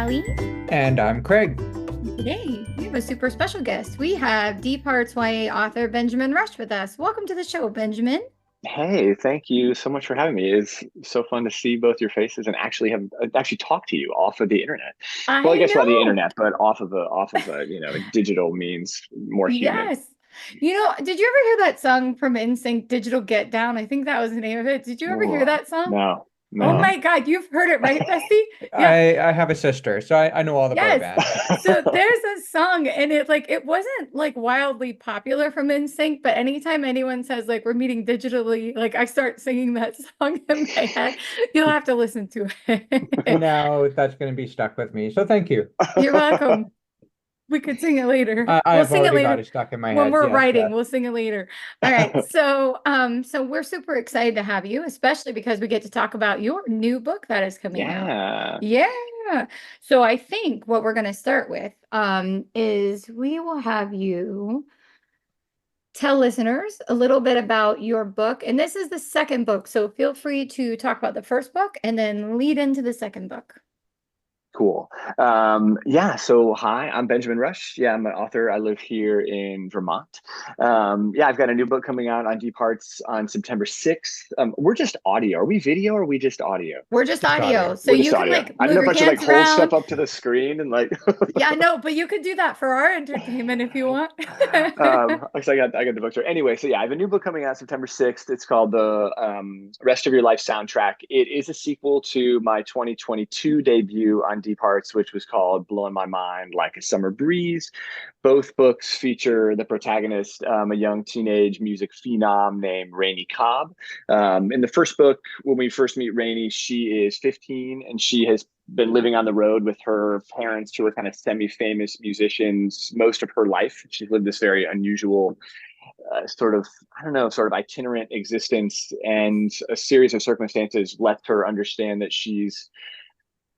Callie. And I'm Craig. Today, we have a super special guest. We have Deep Hearts YA author Benjamin Roesch with us. Welcome to the show, Benjamin. Hey, thank you so much for having me. It's so fun to see both your faces and actually talk to you off of the internet. Well, I I guess not the know. internet, but off of a digital means more human. Yes. Did you ever hear that song from NSYNC, Digital Get Down? I think that was the name of it. Did you ever hear Whoa. that song? No, Oh no. my God, you've heard it, right, Bestie? Yeah. I have a sister, so I know all the boy Yes. bands. So there's a song and it wasn't like wildly popular from NSYNC, but anytime anyone says like we're meeting digitally, like I start singing that song in my head. You'll have to listen to it. Now that's going to be stuck with me. So thank you. You're welcome. We could sing it later. We'll I've sing it already got later it stuck in my when head. we're Yes, writing. yes. We'll sing it later. All right. So we're super excited to have you, especially because we get to talk about your new book that is coming out. Yeah. Yeah. So I think what we're going to start with is we will have you tell listeners a little bit about your book. And this is the second book. So feel free to talk about the first book and then lead into the second book. Cool. So hi, I'm Benjamin Roesch. Yeah, I'm an author. I live here in Vermont. I've got a new book coming out on Deep Hearts on September 6th. We're just audio. Are we video or are we just audio? We're just Just audio. audio. So We're just you can audio. like I don't move know if your I should like hands hold stuff around. up to the screen and like Yeah, no, but you could do that for our entertainment if you want. so I got the bookstore. Anyway, so yeah, I have a new book coming out September 6th. It's called The Rest of Your Life Soundtrack. It is a sequel to my 2022 debut on Deep Hearts, which was called Blowing My Mind Like a Summer Breeze. Both books feature the protagonist, a young teenage music phenom named Rainey Cobb. In the first book, when we first meet Rainey, she is 15 and she has been living on the road with her parents, who are kind of semi-famous musicians, most of her life. She's lived this very unusual sort of itinerant existence, and a series of circumstances left her understand that she's,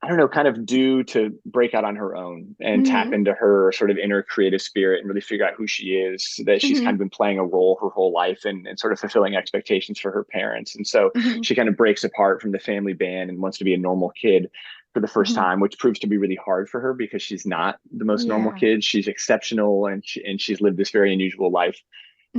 I don't know, kind of due to break out on her own and tap Hmm. into her sort of inner creative spirit and really figure out who she is, that she's kind Hmm. of been playing a role her whole life and sort of fulfilling expectations for her parents. And so Hmm. she kind of breaks apart from the family band and wants to be a normal kid for the first Hmm. time, which proves to be really hard for her because she's not the most normal Yeah. kid. She's exceptional and she's lived this very unusual life.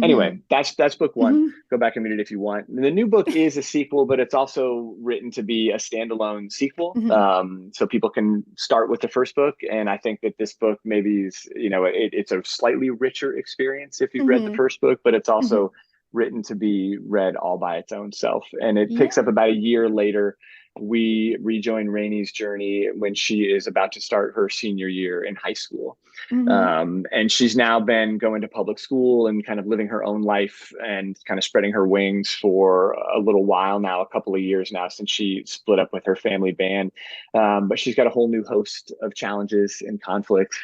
Anyway, Hmm. that's book one. Hmm. Go back and read it if you want. The new book is a sequel, but it's also written to be a standalone sequel. Hmm. So people can start with the first book. And I think that this book maybe is, it's a slightly richer experience if you've read the Hmm. first book, but it's Hmm. also written to be read all by its own self. And it picks up Yeah. about a year later. We rejoin Rainey's journey when she is about to start her senior year in high school. Hmm. And she's now been going to public school and kind of living her own life and kind of spreading her wings for a little while now, a couple of years now since she split up with her family band. But she's got a whole new host of challenges and conflicts.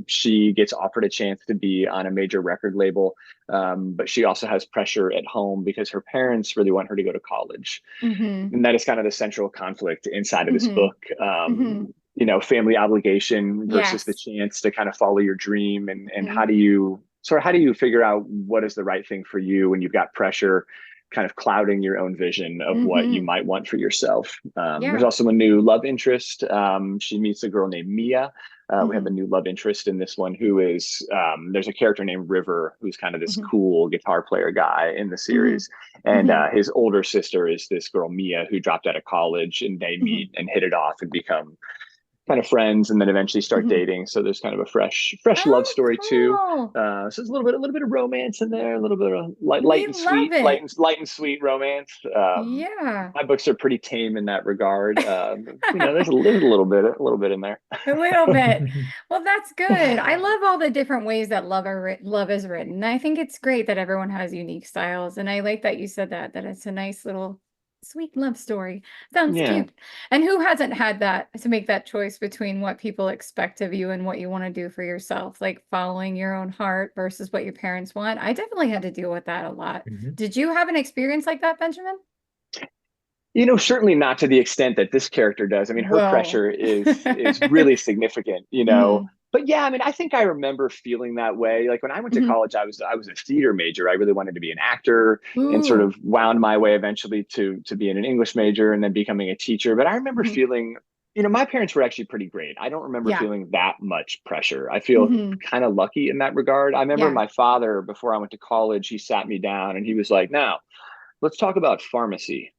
She gets offered a chance to be on a major record label, but she also has pressure at home because her parents really want her to go to college. Hmm. And that is kind of the central conflict inside of this Hmm. book. Hmm. Family obligation versus the Yes. chance to kind of follow your dream, and Hmm. how do you figure out what is the right thing for you when you've got pressure kind of clouding your own vision of what you Hmm. might want for yourself. There's Yeah. also a new love interest. She meets a girl named Mia. We have a Hmm. new love interest in this one who is, there's a character named River who's kind of this Hmm. cool guitar player guy in the Hmm. series. And Hmm. his older sister is this girl, Mia, who dropped out of college, and they Hmm. meet and hit it off and become kind of friends and then eventually start Hmm. dating. So there's kind of a fresh love Oh, story too. cool. So there's a little bit of romance in there, a little bit of We love it. light and sweet romance. Yeah. My books are pretty tame in that regard. There's a little bit in there. A little bit. Well, that's good. I love all the different ways that love is written. I think it's great that everyone has unique styles. And I like that you said that it's a nice little sweet love story. Sounds Yeah. cute. And who hasn't had that to make that choice between what people expect of you and what you want to do for yourself, like following your own heart versus what your parents want? I definitely had to deal with that a lot. Mhm. Did you have an experience like that, Benjamin? Certainly not to the extent that this character does. I mean, her Well, pressure is really significant, Mhm. But yeah, I mean, I think I remember feeling that way. Like when I went to Mhm. college, I was a theater major. I really wanted to be an actor and sort Ooh. of wound my way eventually to being an English major and then becoming a teacher. But I remember Mhm. feeling my parents were actually pretty great. I don't remember Yeah. feeling that much pressure. I feel Hmm. kind of lucky in that regard. I remember Yeah. my father, before I went to college, he sat me down and he was like, now let's talk about pharmacy.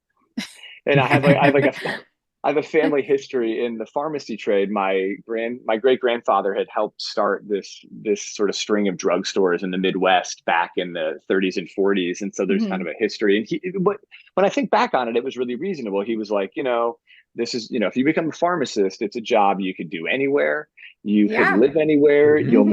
And I have a family history in the pharmacy trade. My great grandfather had helped start this sort of string of drugstores in the Midwest back in the 30s and 40s, and so there's kind of Hmm. a history. But when I think back on it, it was really reasonable. He was like, this is, if you become a pharmacist, it's a job you could do anywhere. You could Yeah. live anywhere. Hmm. You'll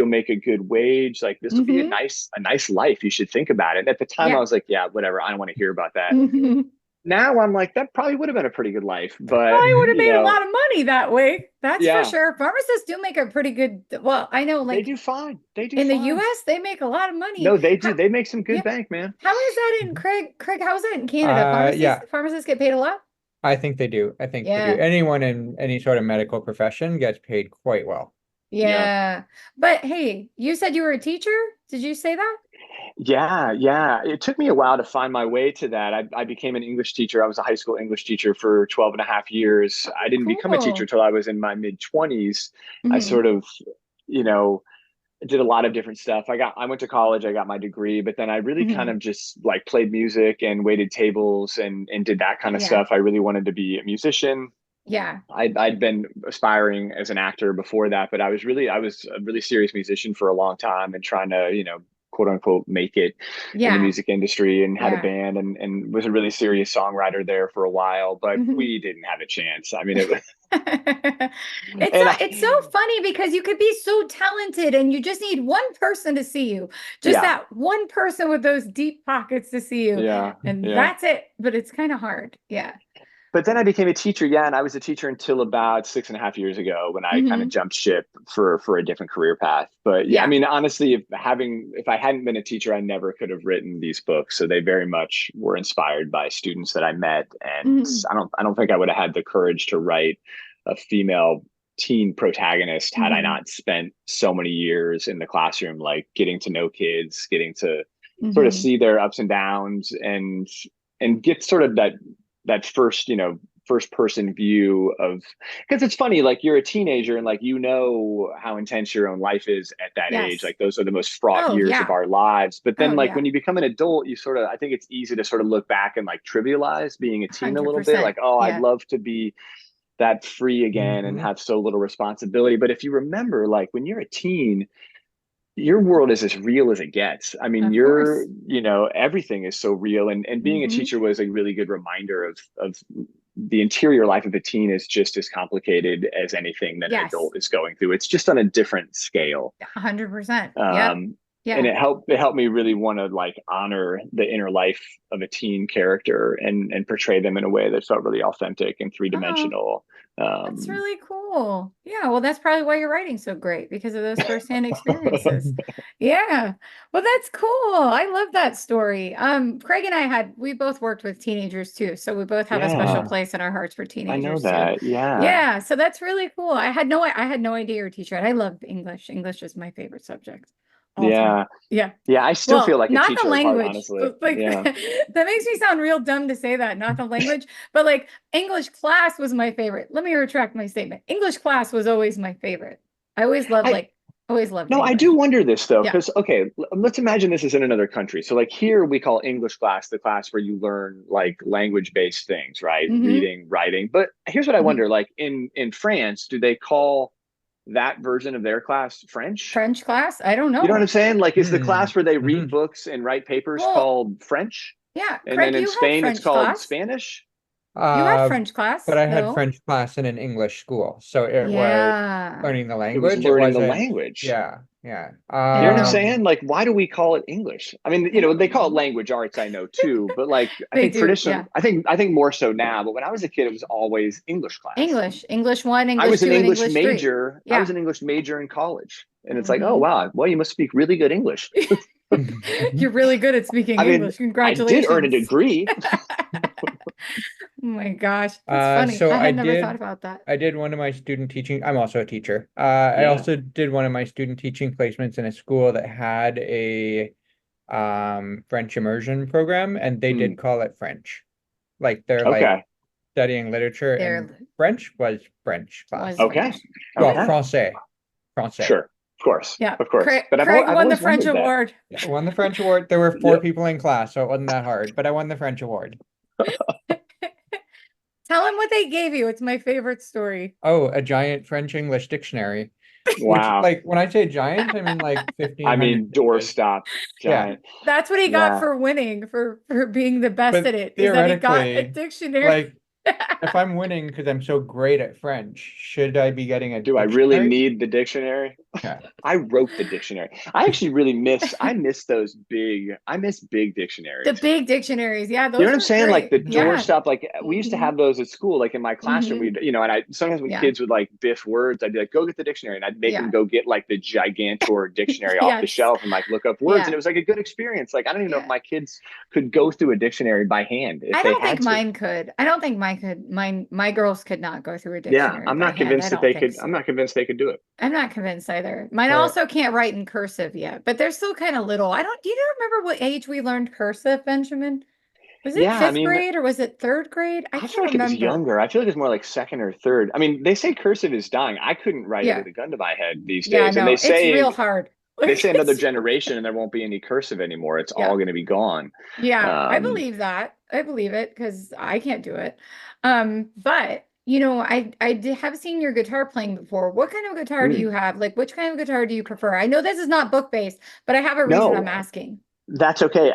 make a good wage. Like this will be Hmm. a nice life. You should think about it. And at the time, I Yeah. was like, yeah, whatever. I don't want to hear about that. Hmm. Now I'm like, that probably would have been a pretty good life. But, Probably would have Hmm. made a lot of money that way. That's for yeah, sure. Pharmacists do make a pretty good, well, I know they like do fine. They do in the fine. US, they make a lot of money. No, they How, do. They make some yeah. good bank, man. How is that in Craig, how is that in Canada? Yeah, Pharmacists get paid a lot? I think they do. I think they do. Yeah. Anyone in any sort of medical profession gets paid quite well. Yeah. Yeah. But hey, you said you were a teacher? Did you say that? Yeah, yeah. It took me a while to find my way to that. I became an English teacher. I was a high school English teacher for 12 and a half years. I didn't become a teacher Cool. till I was in my mid 20s. I Hmm. sort of, you know, did a lot of different stuff. I went to college, I got my degree, but then I really kind Hmm. of just like played music and waited tables and did that kind of Yeah. stuff. I really wanted to be a musician. Yeah. I'd been aspiring as an actor before that, but I was a really serious musician for a long time and trying to, quote unquote, make it in the Yeah. music industry, and had a Yeah. band and was a really serious songwriter there for a while, but Hmm. we didn't have a chance. I mean, it was, It's and it's so funny because you could be so talented and you just need one person to see you. Just yeah, that one person with those deep pockets to see you. yeah, And yeah. that's it. But it's kind of hard. Yeah. But then I became a teacher, yeah, and I was a teacher until about 6.5 years ago when I kind of Hmm. jumped ship for a different career path. But yeah, I Yeah. mean, honestly, if I hadn't been a teacher, I never could have written these books. So they very much were inspired by students that I met, and Hmm. I don't think I would have had the courage to write a female teen protagonist had I Hmm. not spent so many years in the classroom, like getting to know kids, getting to sort of Hmm. see their ups and downs, and get sort of that first, first person view of, because it's funny, like you're a teenager and like how intense your own life is at that age, Yes. like those are the most fraught Oh, years of yeah. our lives. But then Oh, like yeah. when you become an adult, you sort of, I think it's easy to sort of look back and like trivialize being a teen a little bit, 100%. like, oh, I'd Yeah. love to be that free again and Hmm. have so little responsibility. But if you remember, like when you're a teen, your world is as real as it gets. I mean, Of course. everything is so real. And being a Hmm. teacher was a really good reminder of the interior life of a teen is just as complicated as anything that an Yes. adult is going through. It's just on a different scale. 100%. Yep. Um, and Yeah. it helped me really want to like honor the inner life of a teen character and portray them in a way that felt really authentic and Oh, three-dimensional. that's Um, really cool. Yeah, well, that's probably why you're writing so great because of those firsthand experiences. Yeah. Well, that's cool. I love that story. Craig and we both worked with teenagers too, so we both have a special yeah, place in our hearts for I know teenagers too. that. Yeah. Yeah, so that's really cool. I had no idea you're a teacher, and I love English. English is my favorite subject all time. Yeah. Yeah. Yeah, I still feel Well, like a not the teacher at heart, language, honestly. but like Yeah. that makes me sound real dumb to say that, not the language, but like English class was my favorite. Let me retract my statement. English class was always my favorite. I I always loved No, I do English. wonder this though, Yeah. because okay, let's imagine this is in another country. So like here we call English class the class where you learn like language-based things, right? Hmm. Reading, writing. But here's what I Hmm. wonder, like in France, do they call that version of their class French? French class? I don't You know what I'm know. saying? Like, is the Hmm. class where they read Hmm. books and write papers Well, called French? yeah, And Craig, then in you had Spain, it's French called class. Spanish? You had Uh, French but class, I had no? French class in an English school, so it was Yeah. learning the It was language. It learning the wasn't, language. yeah, yeah. I You know don't what I'm know. saying? Like, why do we call it English? I mean, I they don't call it know. language arts, I know too, but like, I They think do, traditionally, yeah. I think more so now, but when I was a kid, it was always English class. English, English 1, English 2, and English 3. I was Yeah. an English major in college. And it's like, oh, Hmm. wow, well, you must speak really good English. You're really good at speaking I mean, English. I did earn a Congratulations. degree. Oh my gosh, that's funny. So I had never thought about that. I did one of my student teaching. I'm also a teacher. I Yeah. also did one of my student teaching placements in a school that had a French immersion program, and they Mm, did call it French. Like they're like okay. studying literature, and There French was French class. was Okay. French. Well, Okay. français. Français. Sure. Of course. Yeah. Of course. Craig, But Craig I've won the always French wondered that. award. I won the French award. There were 4 Yep. people in class, so it wasn't that hard, but I won the French award. Tell him what they gave you. It's my favorite story. Oh, a giant French English dictionary. Which, Wow. like, when I say giant, I mean like I 1,500 mean, pages. doorstop Yeah. giant. That's what he got Wow. for winning, for being the best But at it, is that he got a theoretically, dictionary. like, if I'm winning because I'm so great at French, should I be getting a Do I really dictionary? need the dictionary? Yeah. I wrote the dictionary. I actually really miss those I miss big dictionaries. The big dictionaries. Yeah, You know those what I'm were saying? Like the great. Yeah. doorstop, like we used to Mhm. have those at school, like in my classroom, Mhm. we'd, and I sometimes when Yeah. kids would like biff words, I'd be like, go get the dictionary. And I'd make them Yeah. go get like the gigantor dictionary off the Yes. shelf and like look up words. And Yeah. it was like a good experience. Like I don't even know if Yeah. my kids could go through a dictionary by hand if I they don't had think to. mine could. I don't think mine could. My girls could not go through a Yeah, dictionary I'm by not hand. I convinced that don't they think could. so. I'm not convinced they could do it. I'm not convinced either. Mine But- also can't write in cursive yet, but they're still kind of little. Do you remember what age we learned cursive, Benjamin? Was it Yeah, I 5th mean, grade or was it 3rd grade? I I can't feel like it was remember. younger. I feel like it's more like second or third. I mean, they say cursive is dying. I couldn't write it Yeah. with a gun to my head these Yeah, days. And no, they it's say real hard. they say another It's- generation and there won't be any cursive anymore. It's Yeah. all going to be gone. Yeah, I Um, believe that. I believe it because I can't do it. But have seen your guitar playing before. What kind of guitar do mm, you have? Like, which kind of guitar do you prefer? I know this is not book based, but I have a reason I'm no, asking. that's okay.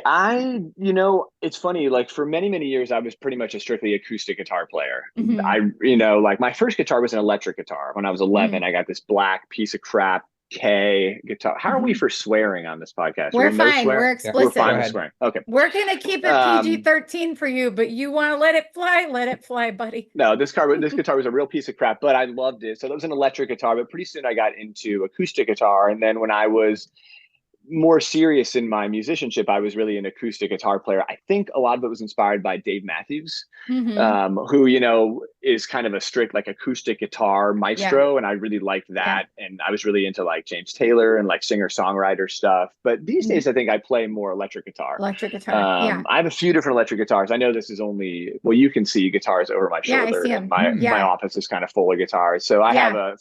It's funny. Like for many, many years, I was pretty much a strictly acoustic guitar player. Mhm. Like my first guitar was an electric guitar. When I was 11, I got this black piece of crap K guitar. How are we Mhm. for swearing on this podcast? We're No fine. swear? We're Yeah. We're explicit. fine Go with ahead. swearing. Okay. We're gonna keep it PG-13 for you, but you want to let it fly, buddy. No, this guitar was a real piece of crap, but I loved it. So that was an electric guitar, but pretty soon I got into acoustic guitar. And then when I was more serious in my musicianship, I was really an acoustic guitar player. I think a lot of it was inspired by Dave Matthews, Mm-hmm. who, is kind of a strict like acoustic guitar Yeah. maestro. And I really liked that. And I was really into like James Taylor and like singer-songwriter stuff. But these Mhm. days, I think I play more electric guitar. Electric guitar. Yeah. I have a few different electric guitars. I know this is only, well, you can see guitars over my Yeah, I shoulder, see and 'em. my Yeah. office is kind of full of guitars. So I have Yeah.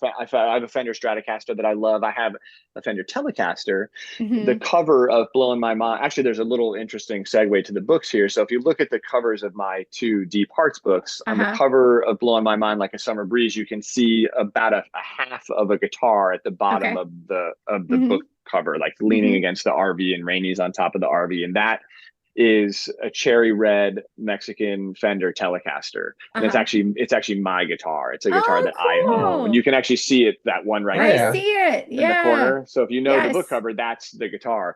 a Fender Stratocaster that I love. I have a Fender Telecaster. The Mhm. cover of Blowing My Mind, actually, there's a little interesting segue to the books here. So if you look at the covers of my 2 Deep Hearts books, on the Uh-huh. cover of Blowing My Mind Like a Summer Breeze, you can see about a half of a guitar at the bottom Okay. of the Mhm. book cover, like leaning Mhm. against the RV, and Rainey's on top of the RV. And that is a cherry red Mexican Fender Telecaster. And Uh-huh. it's actually my guitar. It's a guitar Oh, that I own. cool. You can actually see it, that one right Oh, I yeah. there see it. in the Yeah. corner. So if you know the book Yes. cover, that's the guitar.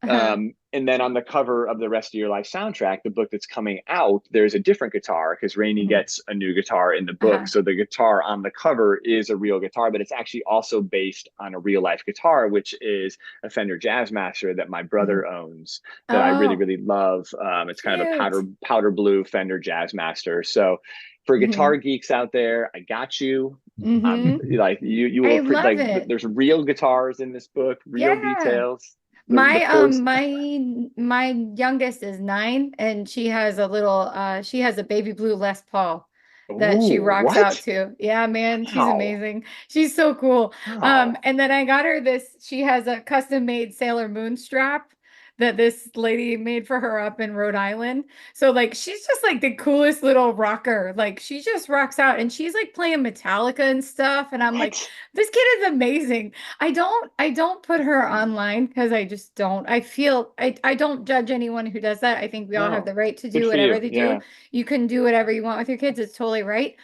Uh-huh. And then on the cover of the Rest of Your Life soundtrack, the book that's coming out, there's a different guitar because Rainey Mhm. gets a new guitar in the book. Uh-huh. So the guitar on the cover is a real guitar, but it's actually also based on a real life guitar, which is a Fender Jazzmaster that my brother owns that I really, Oh, really love. It's kind of a cute. powder blue Fender Jazzmaster. So for guitar Mhm. geeks out there, I got you. Mhm. Like you I will love like it. there's real guitars in this book, real Yeah. details. The My chords. my youngest is 9 and she has a baby blue Les Paul that she Ooh, rocks out what? to. Yeah, man, she's Wow. amazing. She's so cool. Wow. And then I got her she has a custom made Sailor Moon strap that this lady made for her up in Rhode Island. So like she's just like the coolest little rocker. Like she just rocks out and she's like playing Metallica and stuff. And I'm like, What? this kid is amazing. I don't put her online because I just don't. I don't judge anyone who does that. I think we all have No. the right to Good do for whatever you. they do. Yeah. You can do whatever you want with your kids. It's totally right.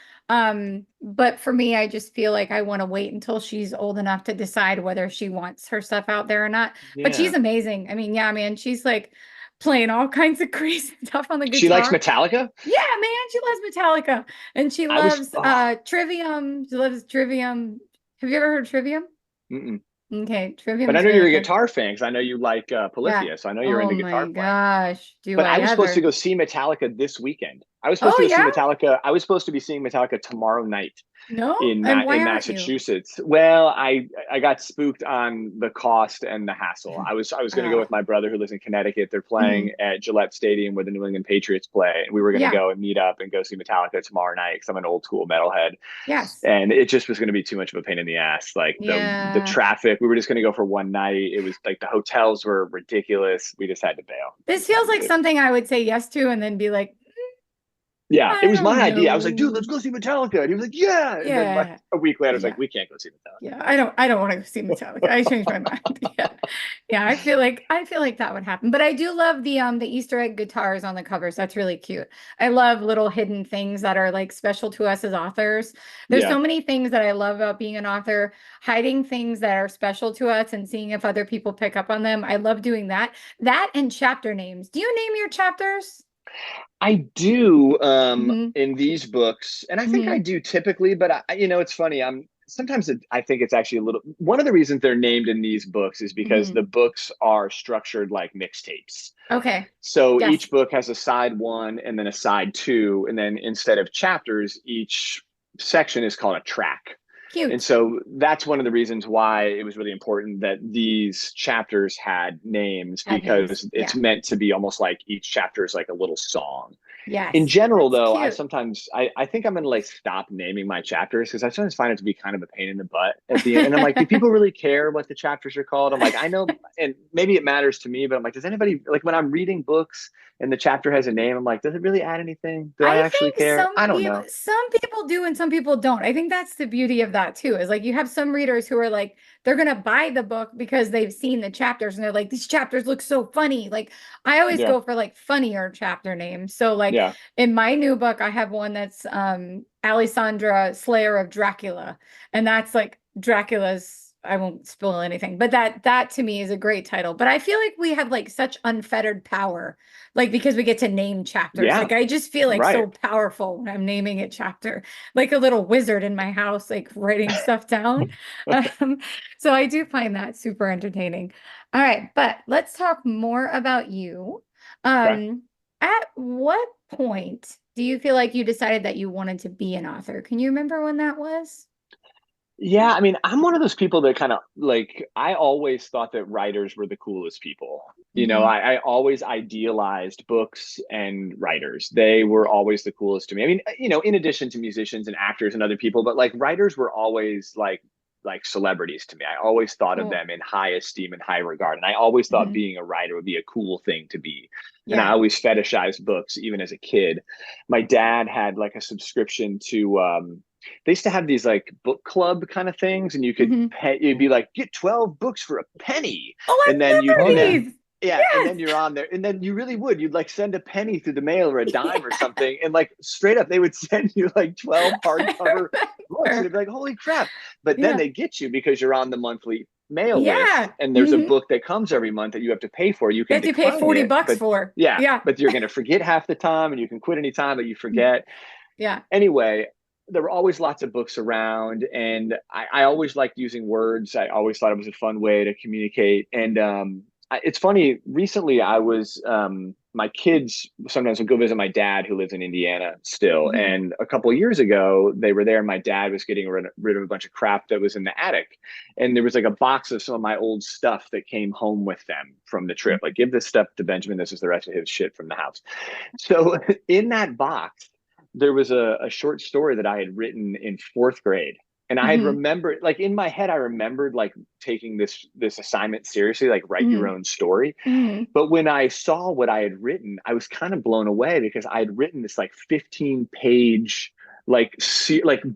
But for me, I just feel like I want to wait until she's old enough to decide whether she wants her stuff out there or not. But Yeah. she's amazing. I mean, yeah, man, she's like playing all kinds of crazy stuff on the She likes guitar. Metallica? Yeah, man, she loves Metallica and she I was loves Trivium. She loves Trivium. Have you ever heard Trivium? mm-mm. Okay, But I Trivium's know you're really a good. guitar fan because I know you like Yeah. Polyphia. So I know you're Oh into my guitar playing. gosh, do But I I was supposed to ever? go see Metallica this weekend. I was supposed Oh to go see yeah? Metallica. I was supposed to be seeing Metallica tomorrow night No? in And why aren't you? Massachusetts. Well, I got spooked on the cost and the hassle. I was going to go Uh, with my brother who lives in Connecticut. They're playing mhm. at Gillette Stadium where the New England Patriots play, and we were going to Yeah. go and meet up and go see Metallica tomorrow night because I'm an old school metalhead, Yes. and it just was going to be too much of a pain in the ass. Like the Yeah. traffic. We were just going to go for one night. It was like the hotels were ridiculous. We just had to bail. We This just had feels to like do it. something I would say yes to and then be like, Yeah, it I was my don't idea. I was like, dude, know. let's go see Metallica. And he was like, yeah. And then like Yeah. a week later, I was like, Yeah. we can't go see Metallica. Yeah. I don't want to see Metallica. I changed my mind. Yeah. Yeah, I feel like that would happen. But I do love the Easter egg guitars on the covers. That's really cute. I love little hidden things that are like special to us as authors. There's Yeah. so many things that I love about being an author, hiding things that are special to us and seeing if other people pick up on them. I love doing that. That and chapter names. Do you name your chapters? I do Hmm. in these books, and I think I Hmm. do typically, but it's funny. I think it's actually a little one of the reasons they're named in these books is because Hmm. the books are structured like mixtapes. Okay. So Yes. each book has a side one and then a side two, and then instead of chapters, each section is called a track. And Cute. so that's one of the reasons why it was really important that these chapters had names Add names. because it's Yeah. meant to be almost like each chapter is like a little song. In Yes. general, That's though, cute. I think I'm gonna like stop naming my chapters because I sometimes find it to be kind of a pain in the butt at the end. And I'm like, do people really care what the chapters are called? I'm like, I know, and maybe it matters to me, but I'm like, does anybody like when I'm reading books and the chapter has a name? I'm like, does it really add anything? Do I I actually think care? I don't know. some people do and some people don't. I think that's the beauty of that too. Is like you have some readers who are like they're gonna buy the book because they've seen the chapters and they're like these chapters look so funny. Like I always Yeah, go for like funnier chapter names. So like yeah, in my new book I have one that's Alessandra Slayer of Dracula, and that's like Dracula's. I won't spoil anything, but that to me is a great title. But I feel like we have like such unfettered power, like because we get to name chapters. yeah. Like I just feel like Right. so powerful when I'm naming a chapter, like a little wizard in my house, like writing stuff down. Um, so I do find that super entertaining. All right, but let's talk more about you. Okay. At what point do you feel like you decided that you wanted to be an author? Can you remember when that was? Yeah, I mean, I'm one of those people that kind of like, I always thought that writers were the coolest people. Hmm. I always idealized books and writers. They were always the coolest to me. I mean, in addition to musicians and actors and other people, but like writers were always like celebrities to me. I always thought of Cool. them in high esteem and high regard. And I always thought Hmm. being a writer would be a cool thing to be. And I Yeah. always fetishized books, even as a kid. My dad had like a subscription to they used to have these like book club kind of things, and you could Hmm. pay, you'd be like, get 12 books for a penny. Oh, And then I Oh and remember yeah. then these. yeah, and Yes. then you're on there, and then you really would. You'd like send a penny through the mail or a dime or Yeah. something, and like straight up, they would send you like 12 I hardcover books, and it'd remember. be like, holy crap! But then Yeah. they get you because you're on the monthly mail list, Yeah. and there's a Hmm. book that comes every month that you have to pay for. You can That you pay decline 40 it, bucks but for. yeah, Yeah. but you're gonna forget half the time, and you can quit anytime, but you forget. Yeah. Anyway, there were always lots of books around, and I always liked using words. I always thought it was a fun way to communicate. And it's funny, recently I was, my kids sometimes would go visit my dad who lives in Indiana still. Hmm. And a couple of years ago, they were there, and my dad was getting rid of a bunch of crap that was in the attic. And there was like a box of some of my old stuff that came home with them from the trip. Like, give this stuff to Benjamin. This is the rest of his shit from the house. So in that box, there was a short story that I had written in fourth grade. And I had Hmm. remembered, like in my head, I remembered like taking this assignment seriously, like write your Hmm. own story. Hmm. But when I saw what I had written, I was kind of blown away because I had written this like 15-page like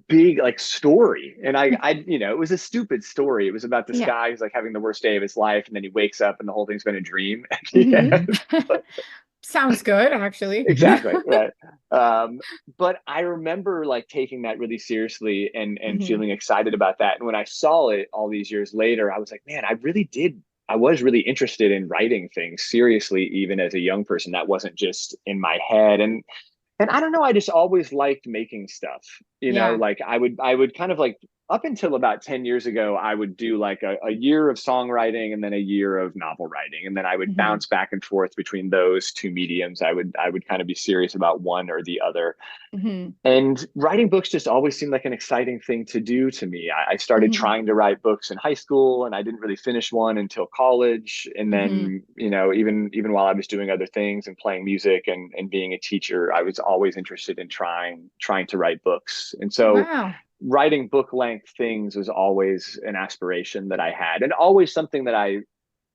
big like story. And it was a stupid story. It was about this Yeah. guy who's like having the worst day of his life, and then he wakes up and the whole thing's been a dream at the Hmm. end. Sounds good, actually. Exactly, right. Um, but I remember like taking that really seriously and Hmm. feeling excited about that. And when I saw it all these years later, I was like, man, I really did. I was really interested in writing things seriously, even as a young person. That wasn't just in my head. And I don't know, I just always liked making stuff. Yeah. Like I would kind of like up until about 10 years ago, I would do like a year of songwriting and then a year of novel writing. And then I would Hmm. bounce back and forth between those two mediums. I would kind of be serious about one or the other. Hmm. And writing books just always seemed like an exciting thing to do to me. I started Hmm. trying to write books in high school, and I didn't really finish one until college. And Hmm. then, even while I was doing other things and playing music and being a teacher, I was always interested in trying to write books. And so Wow. writing book length things was always an aspiration that I had, and always something that I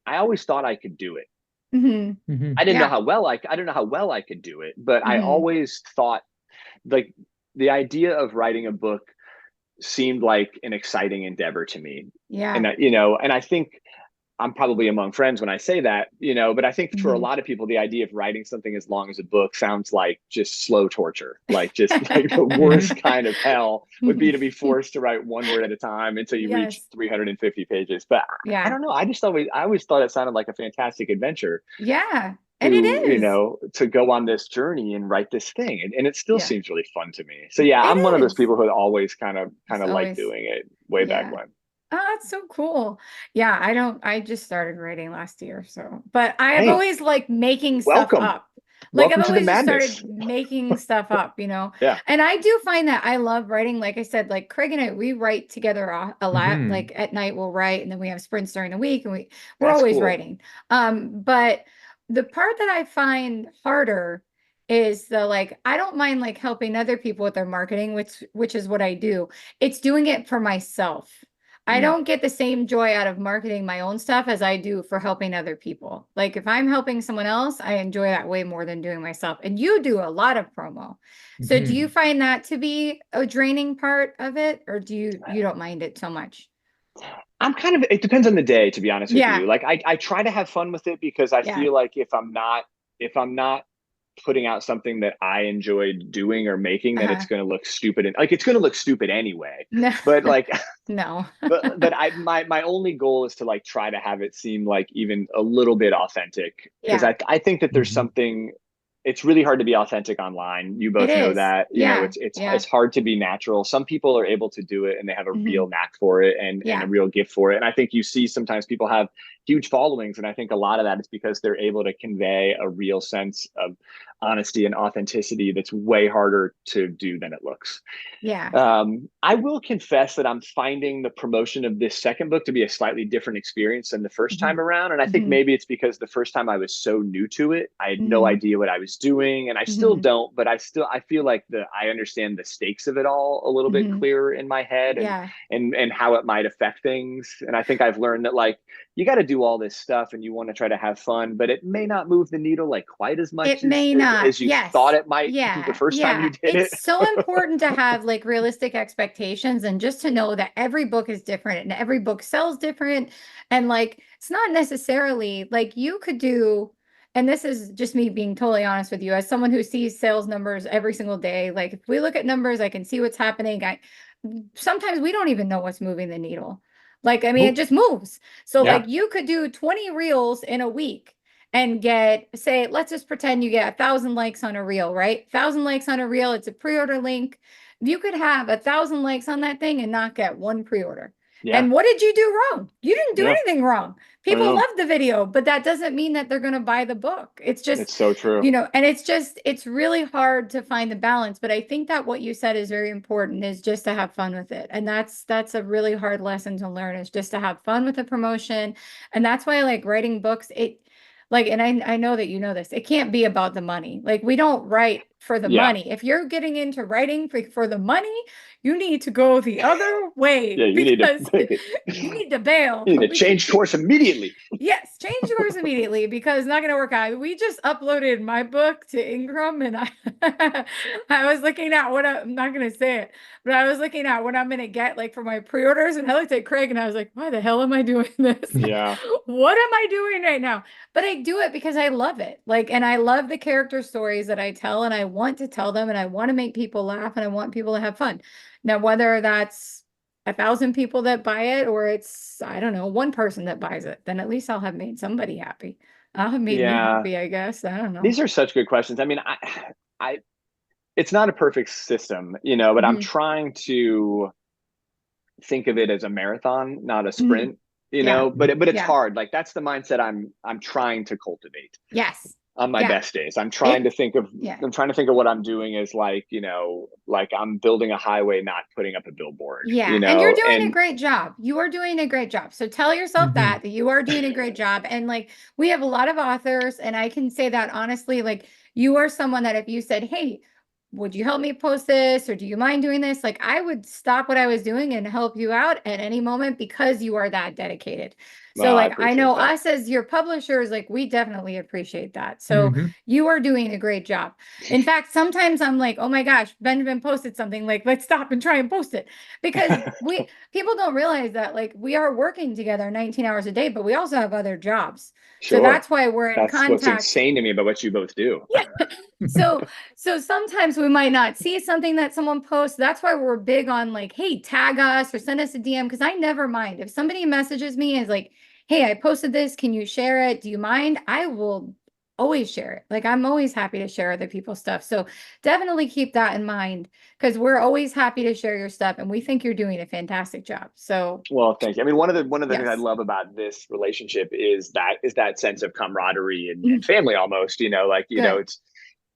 always thought I could do it. Hmm. I didn't know Yeah. how well I don't know how well I could do it, but I Hmm. always thought, like, the idea of writing a book seemed like an exciting endeavor to me. Yeah. And I think I'm probably among friends when I say that, but I think for a Hmm. lot of people, the idea of writing something as long as a book sounds like just slow torture, like just like the worst kind of hell would be to be forced to write one word at a time until you reach Yes. 350 pages. But I Yeah. don't know. I always thought it sounded like a fantastic adventure Yeah. And it to, is. to go on this journey and write this thing. And it still Yeah. seems really fun to me. So yeah, It I'm one of those is. people who always kind It's of like always, doing it way back yeah. when. Oh, that's so cool. Yeah, I just started writing last year, so, but I have Hey, always liked making stuff welcome. up. Like I've Welcome to the always just started madness. making stuff up, you know. Yeah, And I do find that I love writing. Like I said, like Craig and I, we write together a lot. Hmm. Like at night we'll write, and then we have sprints during the week, and we're that's always cool. writing. But the part that I find harder is the like I don't mind like helping other people with their marketing, which is what I do. It's doing it for myself. I Mm. don't get the same joy out of marketing my own stuff as I do for helping other people. Like if I'm helping someone else, I enjoy that way more than doing myself. And you do a lot of promo. So do you Hmm. find that to be a draining part of it, or do you don't mind it so much? It depends on the day, to be honest with Yeah. you. Like I try to have fun with it because I Yeah. feel like if I'm not putting out something that I enjoyed doing or making, then it's Uh-huh. going to look stupid, and like it's going to look stupid anyway. No. But like, No. but my only goal is to like try to have it seem like even a little bit authentic, because Yeah. I think that there's Hmm. something. It's really hard to be authentic online. You It both know is. that. Yeah. It's Yeah. hard to be natural. Some people are able to do it and they have a Hmm. real knack for it and a Yeah. real gift for it. And I think you see sometimes people have huge followings, and I think a lot of that is because they're able to convey a real sense of honesty and authenticity that's way harder to do than it looks. Yeah. I will confess that I'm finding the promotion of this second book to be a slightly different experience than the first Hmm. time around. And I think Hmm. maybe it's because the first time I was so new to it, I had no Hmm. idea what I was doing, and I still Hmm. don't, but I feel like I understand the stakes of it all a little bit Hmm. clearer in my head, and Yeah. and how it might affect things. And I think I've learned that, like, you got to do all this stuff and you want to try to have fun, but it may not move the needle like quite as It much as may as, not. as you thought Yes. it might the Yeah. first time you Yeah. did It's it. so important to have like realistic expectations and just to know that every book is different and every book sells different. And like, it's not necessarily like you could do, and this is just me being totally honest with you, as someone who sees sales numbers every single day. Like, if we look at numbers, I can see what's happening. Sometimes we don't even know what's moving the needle. Like, I mean, it Nope. just moves. So, Yeah. like, you could do 20 reels in a week and get, say, let's just pretend you get 1,000 likes on a reel, right? 1,000 likes on a reel, it's a pre-order link. You could have 1,000 likes on that thing and not get one pre-order. Yeah, And what did you do wrong? You didn't do yeah, anything wrong. I People know. love the video, but that doesn't mean that they're going to buy the book. It's just, It's so true. and it's just, it's really hard to find the balance. But I think that what you said is very important, is just to have fun with it. And that's a really hard lesson to learn, is just to have fun with the promotion. And that's why I like writing books. And I know that you know this, it can't be about the money. Like, we don't write for the Yeah, money. If you're getting into writing for the money, you need to go the other way yeah. You need to because make it. you need to bail. You need to We can, change course immediately. yes, change course immediately because it's not going to work out. We just uploaded my book to Ingram, and I was looking at I'm not going to say it, but I was looking at what I'm going to get like for my pre-orders, and I looked at Craig and I was like, why the hell am I doing this? Yeah, What am I doing right now? But I do it because I love it. Like, and I love the character stories that I tell, and I want to tell them, and I want to make people laugh, and I want people to have fun. Now, whether that's 1,000 people that buy it, or it's, I don't know, one person that buys it, then at least I'll have made somebody happy. I'll have made me yeah. happy, I guess. I don't know. These are such good questions. I mean, it's not a perfect system, but I'm Hmm. trying to. think of it as a marathon, not a Mhm. sprint, you Yeah. know, but it's Yeah. hard. Like that's the mindset I'm trying to cultivate Yes. on my Yeah. best days. I'm trying to It, think of yeah. I'm trying to think of what I'm doing as like, you know, like I'm building a highway, not putting up a billboard, Yeah, you and you're know, doing a and great job. You are doing a great job. So tell yourself Hmm. that you are doing a great job. And like we have a lot of authors, and I can say that honestly, like you are someone that if you said, "Hey, would you help me post this or do you mind doing this?" Like I would stop what I was doing and help you out at any moment because you are that dedicated. So well, I like I know appreciate that. us as your publishers, like we definitely appreciate that. So Hmm. you are doing a great job. In fact, sometimes I'm like, "Oh my gosh, Benjamin posted something. Like let's stop and try and post it." Because we people don't realize that like we are working together 19 hours a day, but we also have other jobs. So Sure. that's why we're in That's what's contact. insane to me about what you both do. Yeah. So so sometimes we might not see something that someone posts. That's why we're big on like, hey, tag us or send us a DM because I never mind. If somebody messages me and is like, hey, I posted this, can you share it? Do you mind? I will always share it. Like I'm always happy to share other people's stuff. So definitely keep that in mind because we're always happy to share your stuff and we think you're doing a fantastic job. So Well, thank you. I mean, one of the things I yes. love about this relationship is that sense of camaraderie and family almost, you know, like, you know, Good. it's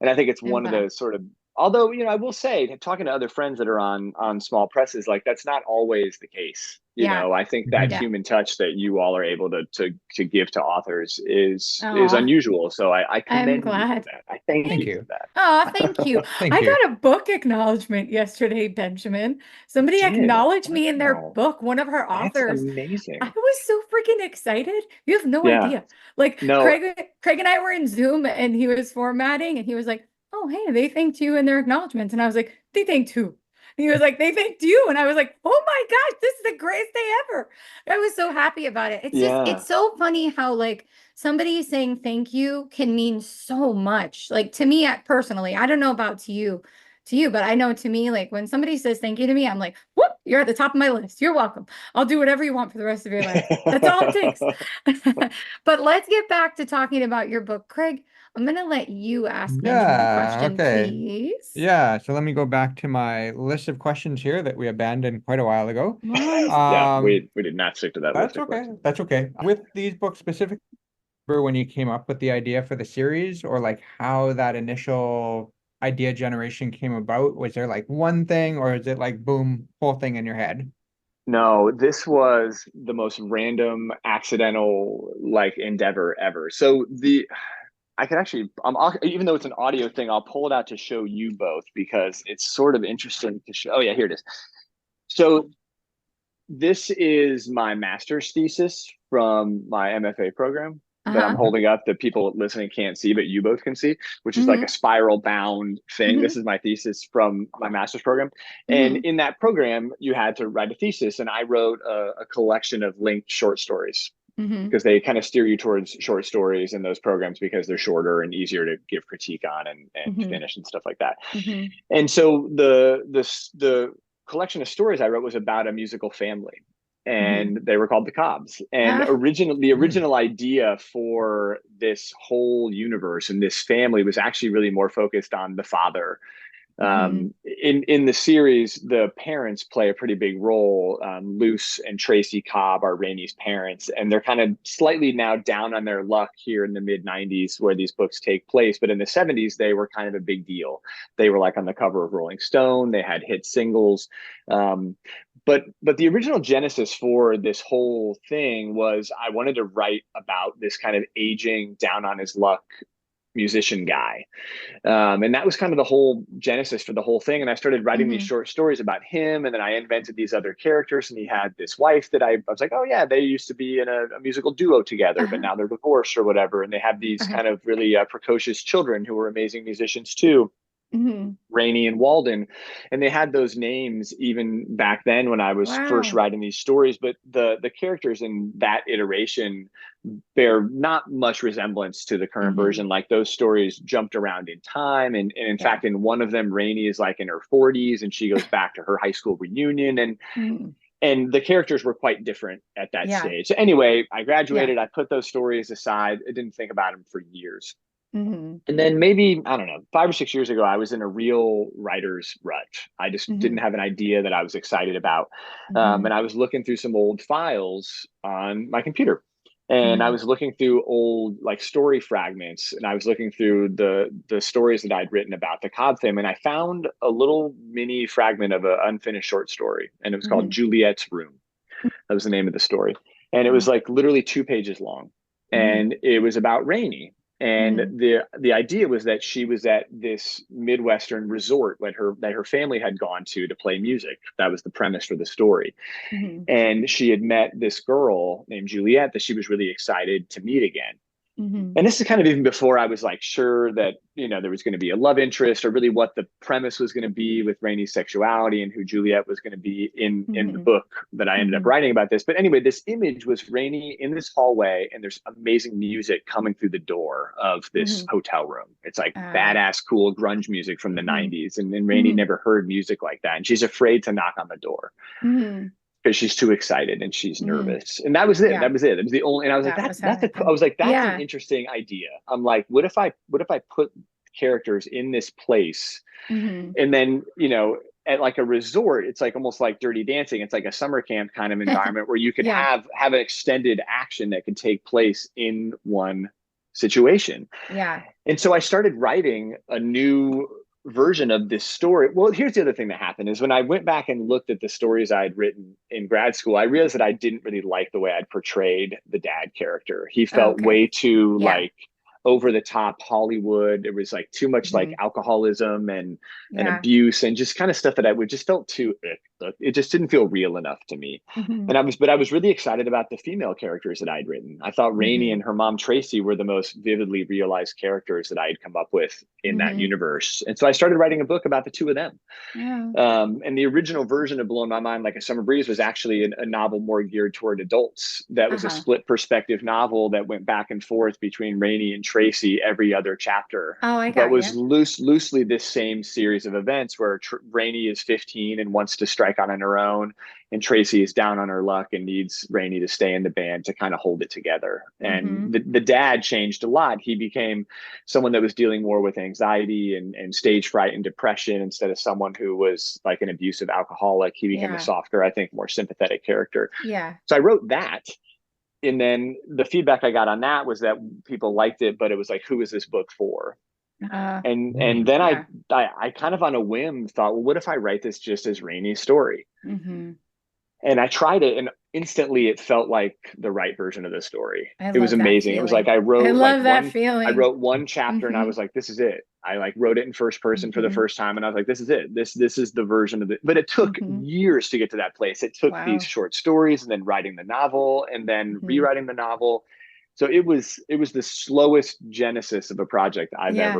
and I think it's I'm one of glad. the sort of although, you know, I will say talking to other friends that are on small presses, like that's not always the case. You Yeah. know, I think that Yeah. human touch that you all are able to give to authors is Oh, unusual. So I I'm commend you for glad. that. I thank Thank you you. for that. Oh, thank you. Thank I you. got a book acknowledgement yesterday, Benjamin. You Somebody did. acknowledged me in their Wow. book, one of her That's authors. I amazing. was so freaking excited. You have no Yeah. idea. Like No, Craig and I were in Zoom and he was formatting and he was like, "Oh, hey, they thanked you in their acknowledgments." And I was like, "They thanked who?" And he was like, "They thanked you." And I was like, "Oh my gosh, this is the greatest day ever." I was so happy about it. It's just yeah. it's so funny how like somebody saying thank you can mean so much. Like to me personally, I don't know about to you, but I know to me, like when somebody says thank you to me, I'm like, whoop, you're at the top of my list. You're welcome. I'll do whatever you want for the rest of your life. That's all it takes. But let's get back to talking about your book. Craig, I'm going to let you ask Benjamin a Yeah, question, okay. please. Yeah, so let me go back to my list of questions here that we abandoned quite a while ago. Come on. Yeah, Um, we did not stick to that list that's of okay. questions. That's okay. With these books specifically, remember when you came up with the idea for the series or like how that initial idea generation came about? Was there like one thing or is it like boom, whole thing in your head? No, this was the most random, accidental like endeavor ever. So the I can actually even though it's an audio thing, I'll pull it out to show you both because it's sort of interesting to show. Oh yeah, here it is. So this is my master's thesis from my MFA program that I'm Uh-huh. holding up that people listening can't see, but you both can see, which is like a Mm-hmm. spiral bound thing. This Mm-hmm. is my thesis from my master's program. And Mm-hmm. in that program, you had to write a thesis, and I wrote a collection of linked short stories Mm-hmm. because they kind of steer you towards short stories in those programs because they're shorter and easier to give critique on and Mm-hmm. finish and stuff like that. Mm-hmm. And so the collection of stories I wrote was about a musical family, Mm-hmm. and they were called the Cobbs. And Ah. the Hmm. original idea for this whole universe and this family was actually really more focused on the father. Mm-hmm. In the series, the parents play a pretty big role. Luce and Tracy Cobb are Rainey's parents, and they're kind of slightly now down on their luck here in the mid '90s where these books take place. But in the '70s, they were kind of a big deal. They were like on the cover of Rolling Stone. They had hit singles. Um, but the original genesis for this whole thing was I wanted to write about this kind of aging, down on his luck musician guy, and that was kind of the whole genesis for the whole thing. And I started writing these Mm-hmm. short stories about him. And then I invented these other characters. And he had this wife that I was like, oh, yeah, they used to be in a musical duo together, but Uh-huh. now they're divorced or whatever. And they have these Uh-huh. kind of really precocious children who are amazing musicians too. Mm-hmm. Rainey and Walden, and they had those names even back then when I was first Wow. writing these stories. But the characters in that iteration bear not much resemblance to the current Mm-hmm. version. Like those stories jumped around in time, and in Yeah. fact, in one of them, Rainey is like in her 40s, and she goes back to her high school reunion, Mm-hmm. and the characters were quite different at that Yeah. stage. So anyway, I Yeah. graduated. I put those stories aside. I didn't think about them for years. Mhm. And then maybe, I don't know, 5 or 6 years ago, I was in a real writer's rut. I just didn't Mhm. have an idea that I was excited about. Mhm. And I was looking through some old files on my computer. And I Mhm. was looking through old like story fragments, and I was looking through the stories that I'd written about the Cobb family, and I found a little mini fragment of an unfinished short story, and it was called Mhm. Juliet's Room. That was the name of the story. And it was Mhm. like literally 2 pages long. Mhm. And it was about Rainey. And Mhm. the idea was that she was at this Midwestern resort that her family had gone to play music. That was the premise for the story. Mhm. And she had met this girl named Juliet that she was really excited to meet again. Mhm. And this is kind of even before I was like sure that there was going to be a love interest, or really what the premise was going to be with Rainey's sexuality and who Juliet was going to be in the Mhm. book that I ended up Mhm. writing about this. But anyway, this image was Rainey in this hallway, and there's amazing music coming through the door of this Mhm. hotel room. It's like Uh, badass cool grunge music from the mhm. 90s, and Rainey Mhm. never heard music like that, and she's afraid to knock on the door Mhm. because she's too excited and she's Mhm. nervous. And that was it. Yeah, That was it. That was the only. And I was like, that was how it that's a. I happened. was like, that's an Yeah. interesting idea. I'm like, what if I put characters in this place, Mhm. and then at like a resort, it's like almost like Dirty Dancing. It's like a summer camp kind of environment where you could Yeah. have an extended action that could take place in one situation. Yeah. And so I started writing a new version of this story. Well, here's the other thing that happened is when I went back and looked at the stories I had written in grad school, I realized that I didn't really like the way I'd portrayed the dad character. He felt Okay. way too Yeah. like over the top Hollywood. It was like too much like Mhm. alcoholism and Yeah. abuse and just kind of stuff that I would just felt too it just didn't feel real enough to me. Mhm. And I was really excited about the female characters that I'd written. I thought Rainey Mhm. and her mom Tracy were the most vividly realized characters that I had come up with in that Mhm. universe. And so I started writing a book about the two of them. Yeah. And the original version of Blowing My Mind Like a Summer Breeze was actually a novel more geared toward adults. That was a Uh-huh. split perspective novel that went back and forth between Rainey and Tracy every other chapter, Oh, I but got was you. loosely this same series of events where Rainey is 15 and wants to strike out on her own, and Tracy is down on her luck and needs Rainey to stay in the band to kind of hold it together. And Mhm. the dad changed a lot. He became someone that was dealing more with anxiety and stage fright and depression instead of someone who was like an abusive alcoholic. He became a Yeah. softer, I think, more sympathetic character. Yeah. So I wrote that. And then the feedback I got on that was that people liked it, but it was like, who is this book for? And then Yeah. I kind of on a whim thought, well, what if I write this just as Rainey's story? Mhm. And I tried it, and instantly it felt like the right version of the story. I It was love that amazing. It was like feeling. I love that I feeling. wrote one chapter and I Mhm. was like, this is it. I like wrote it in first person for the Mhm. first time, and I was like, this is it. This is the version of it. But it took Mhm. years to get to that place. It took these Wow. short stories and then writing the novel and then Mhm. rewriting the novel. So it was the slowest genesis of a project Yeah.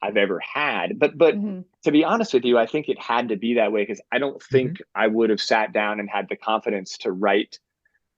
I've ever had. But Mhm. to be honest with you, I think it had to be that way because I don't think I would have sat down and had the confidence to write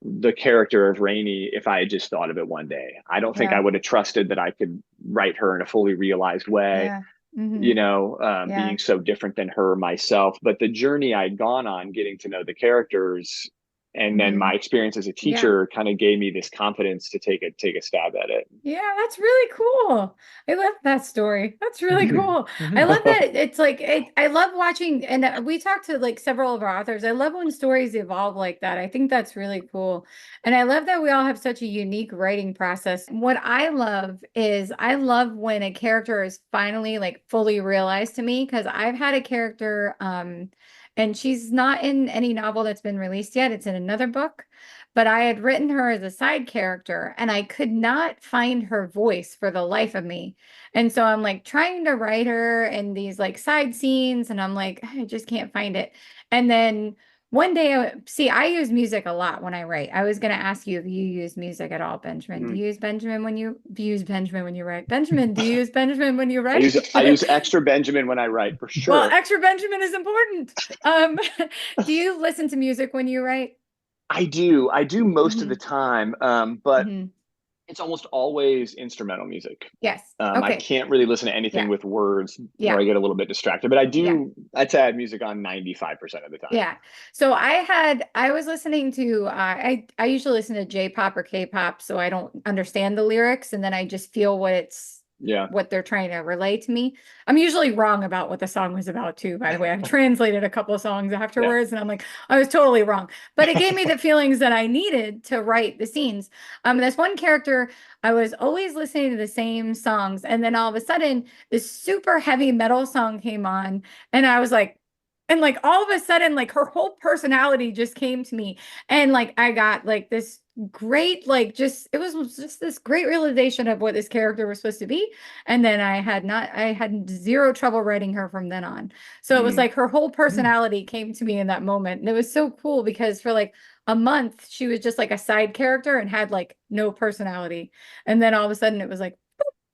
the character of Rainey if I had just thought of it one day. I don't think I Yeah. would have trusted that I could write her in a fully realized way, Yeah. Mhm. Yeah. being so different than her myself. But the journey I'd gone on getting to know the characters and then my Mhm. experience as a Yeah. teacher kind of gave me this confidence to take a stab at it. Yeah, that's really cool. I love that story. That's really Mhm. cool. I Mhm. love that it's like I love watching, and we talked to like several of our authors. I love when stories evolve like that. I think that's really cool. And I love that we all have such a unique writing process. What I love is I love when a character is finally like fully realized to me, because I've had a character and she's not in any novel that's been released yet. It's in another book, but I had written her as a side character and I could not find her voice for the life of me. And so I'm like trying to write her in these like side scenes and I'm like, I just can't find it. And then one day, see, I use music a lot when I write. I was going to ask you if you use music at all, Benjamin. Do Mhm. you use do you use Benjamin when you write? Benjamin, do you use Benjamin when you I use write? I use extra Benjamin when I write for Well, sure. extra Benjamin is important. Um, do you listen to music when you write? I do most of the Hmm. time, but Hmm. it's almost always instrumental music. Yes. I Okay. can't really listen to anything Yeah. with words where Yeah. I get a little bit distracted, but Yeah. I'd say I have music on 95% of the time. Yeah. So I was listening to I usually listen to J-pop or K-pop so I don't understand the lyrics and then I just feel what it's Yeah. what they're trying to relay to me. I'm usually wrong about what the song was about too, by the way. I've translated a couple of songs Yeah. afterwards and I'm like, I was totally wrong. But it gave me the feelings that I needed to write the scenes. This one character, I was always listening to the same songs, and then all of a sudden this super heavy metal song came on, and I was like, and like all of a sudden, like her whole personality just came to me. And like I got like this great, like just it was just this great realization of what this character was supposed to be. And then I had zero trouble writing her from then on. So it was Mm. like her whole personality came to me in that moment. And it was so cool because for like a month, she was just like a side character and had like no personality. And then all of a sudden it was like,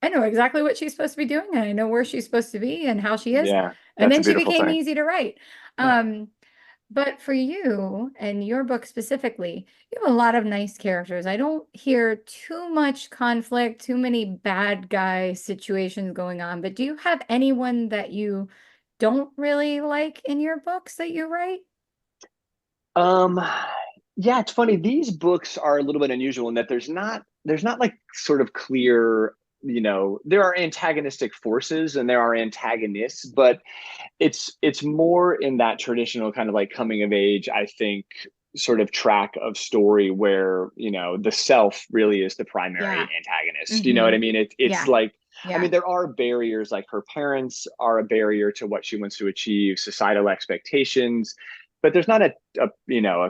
I know exactly what she's supposed to be doing, and I know where she's supposed to be and how she is. Yeah. And That's a then she beautiful became thing. easy to write. Um, but for you and your book specifically, you have a lot of nice characters. I don't hear too much conflict, too many bad guy situations going on. But do you have anyone that you don't really like in your books that you write? Um, yeah, it's funny. These books are a little bit unusual in that there's not like sort of clear, there are antagonistic forces and there are antagonists, but it's more in that traditional kind of like coming of age, I think, sort of track of story where, the self really is the primary Yeah. antagonist. You know what Mm-hmm. I mean? It's Yeah. like, I Yeah. mean, there are barriers, like her parents are a barrier to what she wants to achieve, societal expectations, but there's not a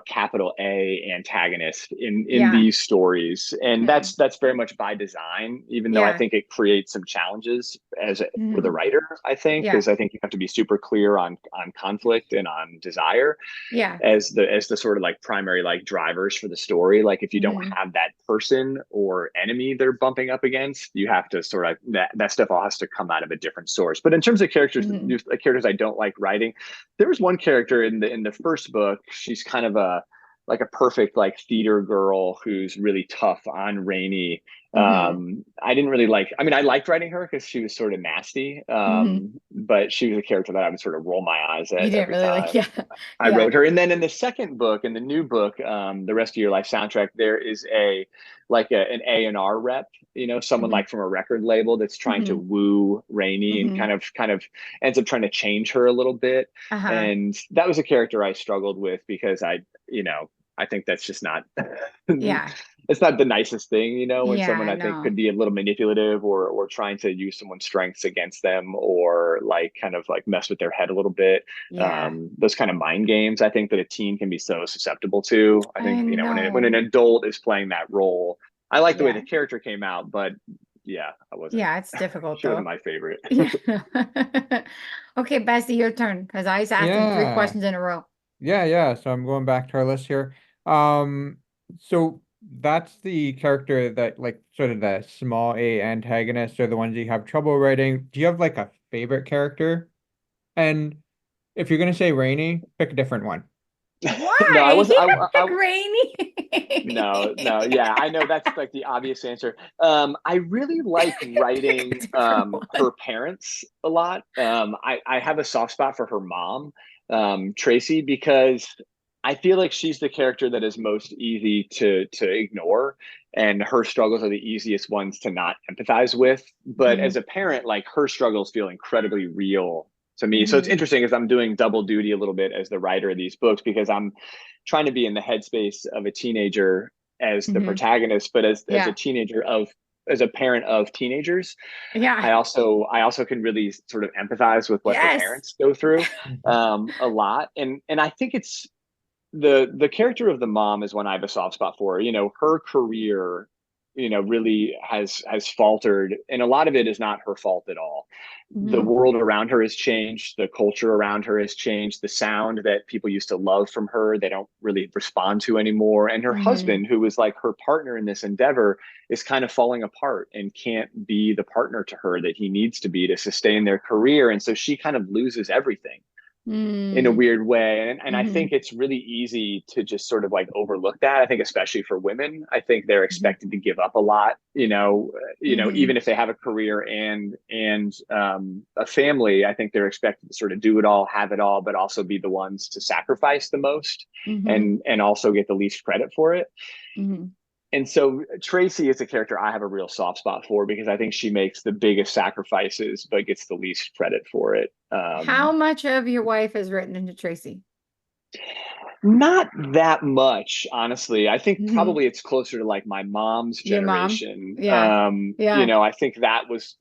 capital A antagonist in Yeah. these stories, and Mm-hmm. that's very much by design. Even though I Yeah. think it creates some challenges for the Mm-hmm. writer, I think, Yeah. because I think you have to be super clear on conflict and on desire Yeah. as the sort of like primary like drivers for the story. Like if you don't Mm-hmm. have that person or enemy they're bumping up against, you have to sort of that stuff all has to come out of a different source. But in terms of characters, Mm-hmm. characters I don't like writing, there was one character in the first book. She's kind of a like a perfect like theater girl who's really tough on Rainey. Mm-hmm. I didn't really like, I mean, I liked writing her because she was sort of nasty. Mm-hmm. But she was a character that I would sort of roll my eyes You at didn't every really like, time yeah. I Yeah. wrote her. And then in the second book, in the new book, The Rest of Your Life soundtrack, there is an A&R rep, someone Mm-hmm. like from a record label that's trying to Mm-hmm. woo Rainey and Mm-hmm. kind of ends up trying to change her a little bit. Uh-huh. And that was a character I struggled with because I think that's just not Yeah. it's not the nicest thing, when someone Yeah, I think could no. be a little manipulative or trying to use someone's strengths against them or like kind of like mess with their head a little bit. Yeah. Those kind of mind games, I think that a teen can be so susceptible to. I I think, when an know. adult is playing that role, I like the way the Yeah. character came out, but yeah, Yeah, it's difficult she wasn't though. my favorite. Yeah. Okay, Bessie, your turn, because I was asking three Yeah. questions in a row. Yeah. So I'm going back to our list here. So that's the character that like sort of the small A antagonists are the ones you have trouble writing. Do you have like a favorite character? And if you're gonna say Rainy, pick a different one. No, I Why? wasn't. He didn't pick No, Rainy. no, yeah, I know that's like the obvious answer. I really like Pick a writing different one. her parents a lot. I have a soft spot for her mom, Tracy, because I feel like she's the character that is most easy to ignore, and her struggles are the easiest ones to not empathize with. But as Hmm. a parent, like her struggles feel incredibly real to me. So it's Hmm. interesting as I'm doing double duty a little bit as the writer of these books because I'm trying to be in the headspace of a teenager as the Hmm. protagonist, but as a Yeah. teenager of as a parent of teenagers, Yeah. I also can really sort of empathize with what the Yes. parents go through Mhm. a lot, and I think it's the character of the mom is one I have a soft spot for. Her career, really has faltered, and a lot of it is not her fault at all. The Hmm. world around her has changed, the culture around her has changed, the sound that people used to love from her, they don't really respond to anymore. And her Hmm. husband, who was like her partner in this endeavor, is kind of falling apart and can't be the partner to her that he needs to be to sustain their career. And so she kind of loses everything in a Hmm. weird way. And I Hmm. think it's really easy to just sort of like overlook that. I think especially for women, I think they're Hmm. expected to give up a lot, Hmm. even if they have a career and a family, I think they're expected to sort of do it all, have it all, but also be the ones to sacrifice the most Hmm. and also get the least credit for it. Hmm. And so Tracy is a character I have a real soft spot for because I think she makes the biggest sacrifices but gets the least credit for it. How much of your wife is written into Tracy? Not that much, honestly. I think Hmm. probably it's closer to like my mom's Your mom? generation. Yeah. Yeah. I think that was,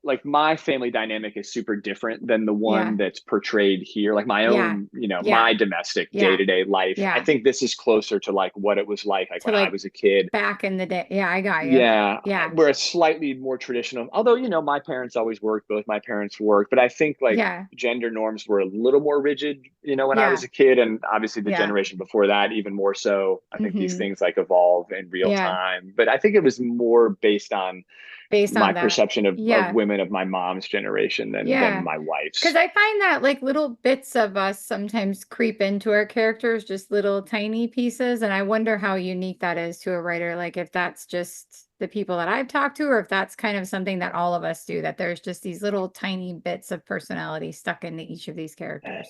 like my family dynamic is super different than the one Yeah. that's portrayed here. Like my Yeah. own, Yeah. my domestic Yeah. day-to-day life. I Yeah. think this is closer to like what it was like To when I like was a kid. back in the day. Yeah, I got you. Yeah, Yeah. we're a slightly more traditional. Although, my parents always worked, both my parents worked, but I think like Yeah. gender norms were a little more rigid, when I was Yeah. a kid, and obviously the Yeah. generation before that even more so. I think these Hmm. things like evolve in real Yeah. time, but I think it was more based on Based my on that. perception of Yeah. women of my mom's generation than Yeah. my Because wife's. I find that like little bits of us sometimes creep into our characters, just little tiny pieces. And I wonder how unique that is to a writer. Like if that's just the people that I've talked to, or if that's kind of something that all of us do, that there's just these little tiny bits of personality stuck into each of these characters.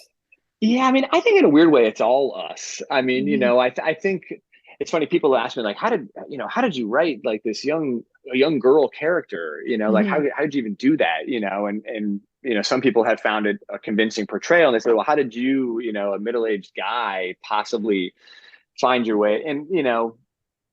Yeah, I mean, I think in a weird way, it's all us. I mean, Hmm. I think it's funny. People ask me like, how did you write like this a young girl character? Like Hmm. how did you even do that? And some people have found it a convincing portrayal, and they say, well, how did you, a middle-aged guy, possibly find your way? And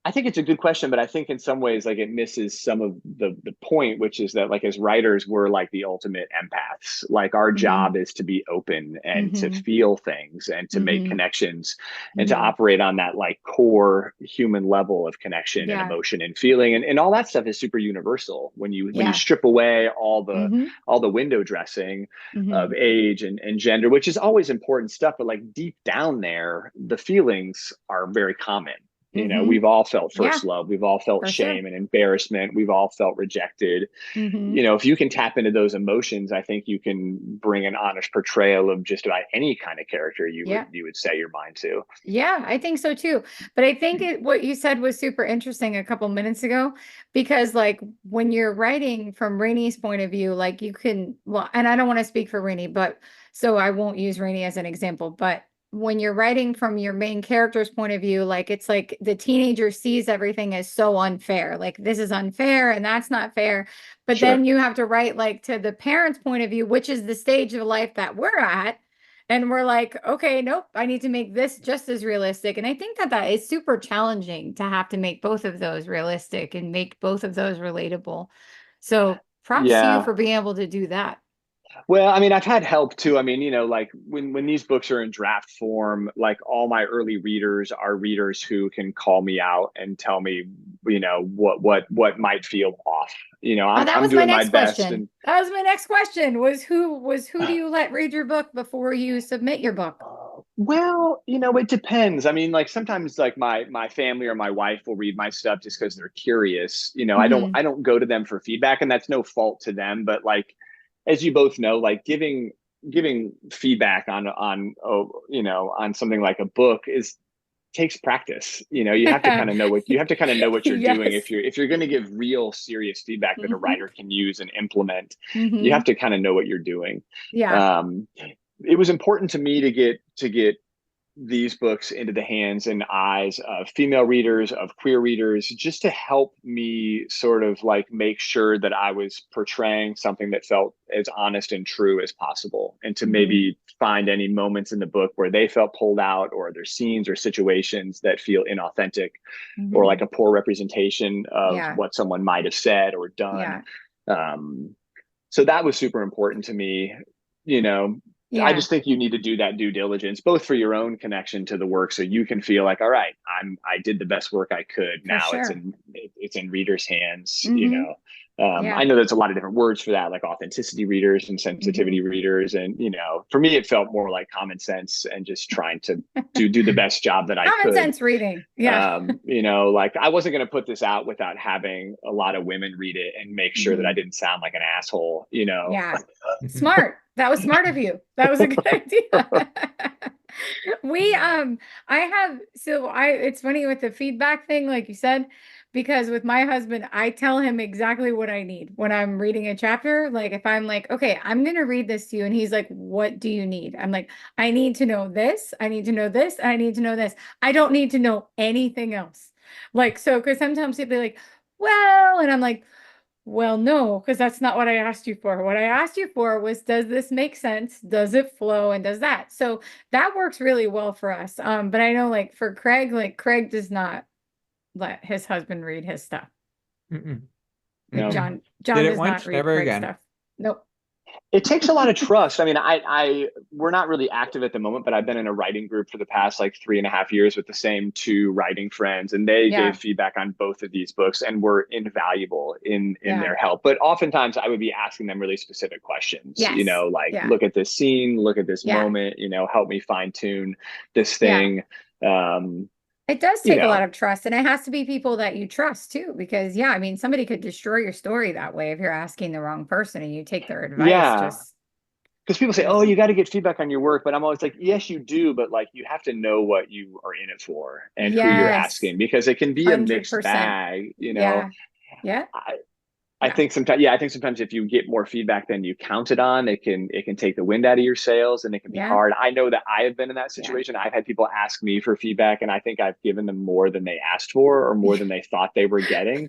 I think it's a good question, but I think in some ways, like it misses some of the point, which is that like as writers, we're like the ultimate empaths. Like our Hmm. job is to be open and to Hmm. feel things and to make Hmm. connections and to Hmm. operate on that like core human level of connection and Yeah. emotion and feeling. And all that stuff is super universal when you Yeah. strip away Hmm. all the window dressing of Hmm. age and gender, which is always important stuff, but like deep down there, the feelings are very common. Hmm. We've all felt Yeah, first love. We've all felt for sure. shame and embarrassment. We've all felt rejected. Hmm. If you can tap into those emotions, I think you can bring an honest portrayal of just about any kind of character Yeah. you would set your mind to. Yeah, I think so too. But I think what you said was super interesting a couple minutes ago, because like when you're writing from Rainey's point of view, like you can, well, and I don't want to speak for Rainey, but so I won't use Rainey as an example, but when you're writing from your main character's point of view, like it's like the teenager sees everything as so unfair. Like this is unfair and that's not fair. But then Sure. you have to write like to the parents' point of view, which is the stage of life that we're at. And we're like, okay, nope, I need to make this just as realistic. And I think that that is super challenging to have to make both of those realistic and make both of those relatable. So props to you Yeah. for being able to do that. Well, I mean, I've had help too. I mean, like when these books are in draft form, like all my early readers are readers who can call me out and tell me, what might feel off. Oh, I'm that I'm was my doing my next best, question. and That was my next question was who do you let read your book before you submit your book? well, it depends. I mean, like sometimes like my family or my wife will read my stuff just because they're curious. I don't Hmm. I don't go to them for feedback, and that's no fault to them, but like as you both know, like giving feedback on something like a book is takes practice. You have to kind of know what you're doing Yes. if you're going to give real serious feedback that a Hmm. writer can use and implement. You have Hmm. to kind of know what you're doing. Yeah. um, it was important to me to get these books into the hands and eyes of female readers, of queer readers, just to help me sort of like make sure that I was portraying something that felt as honest and true as possible, and to Hmm. maybe find any moments in the book where they felt pulled out, or there's scenes or situations that feel inauthentic or Hmm. like a poor representation of Yeah. what someone might have said or done. Yeah. Um, so that was super important to me. You know, I Yeah. just think you need to do that due diligence, both for your own connection to the work, so you can feel like, all right, I did the best work I could. For Now sure. it's in readers' hands. Hmm. I Yeah. know there's a lot of different words for that, like authenticity readers and Hmm. sensitivity readers, and for me, it felt more like common sense and just trying to do the best job that I Common could. sense reading. Yeah. Like I wasn't going to put this out without having a lot of women read it and make sure that I Hmm. didn't sound like an asshole. Yeah. Smart. That was smart of you. That was a good idea. We I have so I it's funny with the feedback thing, like you said, because with my husband, I tell him exactly what I need when I'm reading a chapter. Like if I'm like, okay, I'm gonna read this to you, and he's like, what do you need? I'm like, I need to know this, I need to know this, I need to know this. I don't need to know anything else. Like, so, because sometimes they'd be like, well, and I'm like, well, no, because that's not what I asked you for. What I asked you for was, does this make sense? Does it flow? And does that? So that works really well for us. But I know like for Craig, like Craig does not let his husband read his stuff. Mm-mm. Like No. John Did it does not once, read never Craig's again. stuff. Nope. It takes a lot of trust. I mean, we're not really active at the moment, but I've been in a writing group for the past like 3.5 years with the same two writing friends, and they gave Yeah. feedback on both of these books and were invaluable in Yeah. their help. But oftentimes, I would be asking them really specific questions. Yes. Like Yeah. look at this scene, look at this Yeah. moment. Help me fine tune this Yeah. thing. Um, It does you take a lot know, of trust, and it has to be people that you trust too, because yeah, I mean, somebody could destroy your story that way if you're asking the wrong person and you take their advice. yeah. Just Because people say, there's "Oh, you got to get feedback on your work," but I'm always like, "Yes, you do, but like you have to know what you are in it for and who you're yes, asking because it can be a mixed 100%. bag." Yeah. Yeah. I, I Yeah. think sometimes, yeah, I think sometimes if you get more feedback than you counted on, it can take the wind out of your sails, and it can be Yeah. hard. I know that I have been in that Yeah. situation. I've had people ask me for feedback, and I think I've given them more than they asked for or more than they thought they were getting.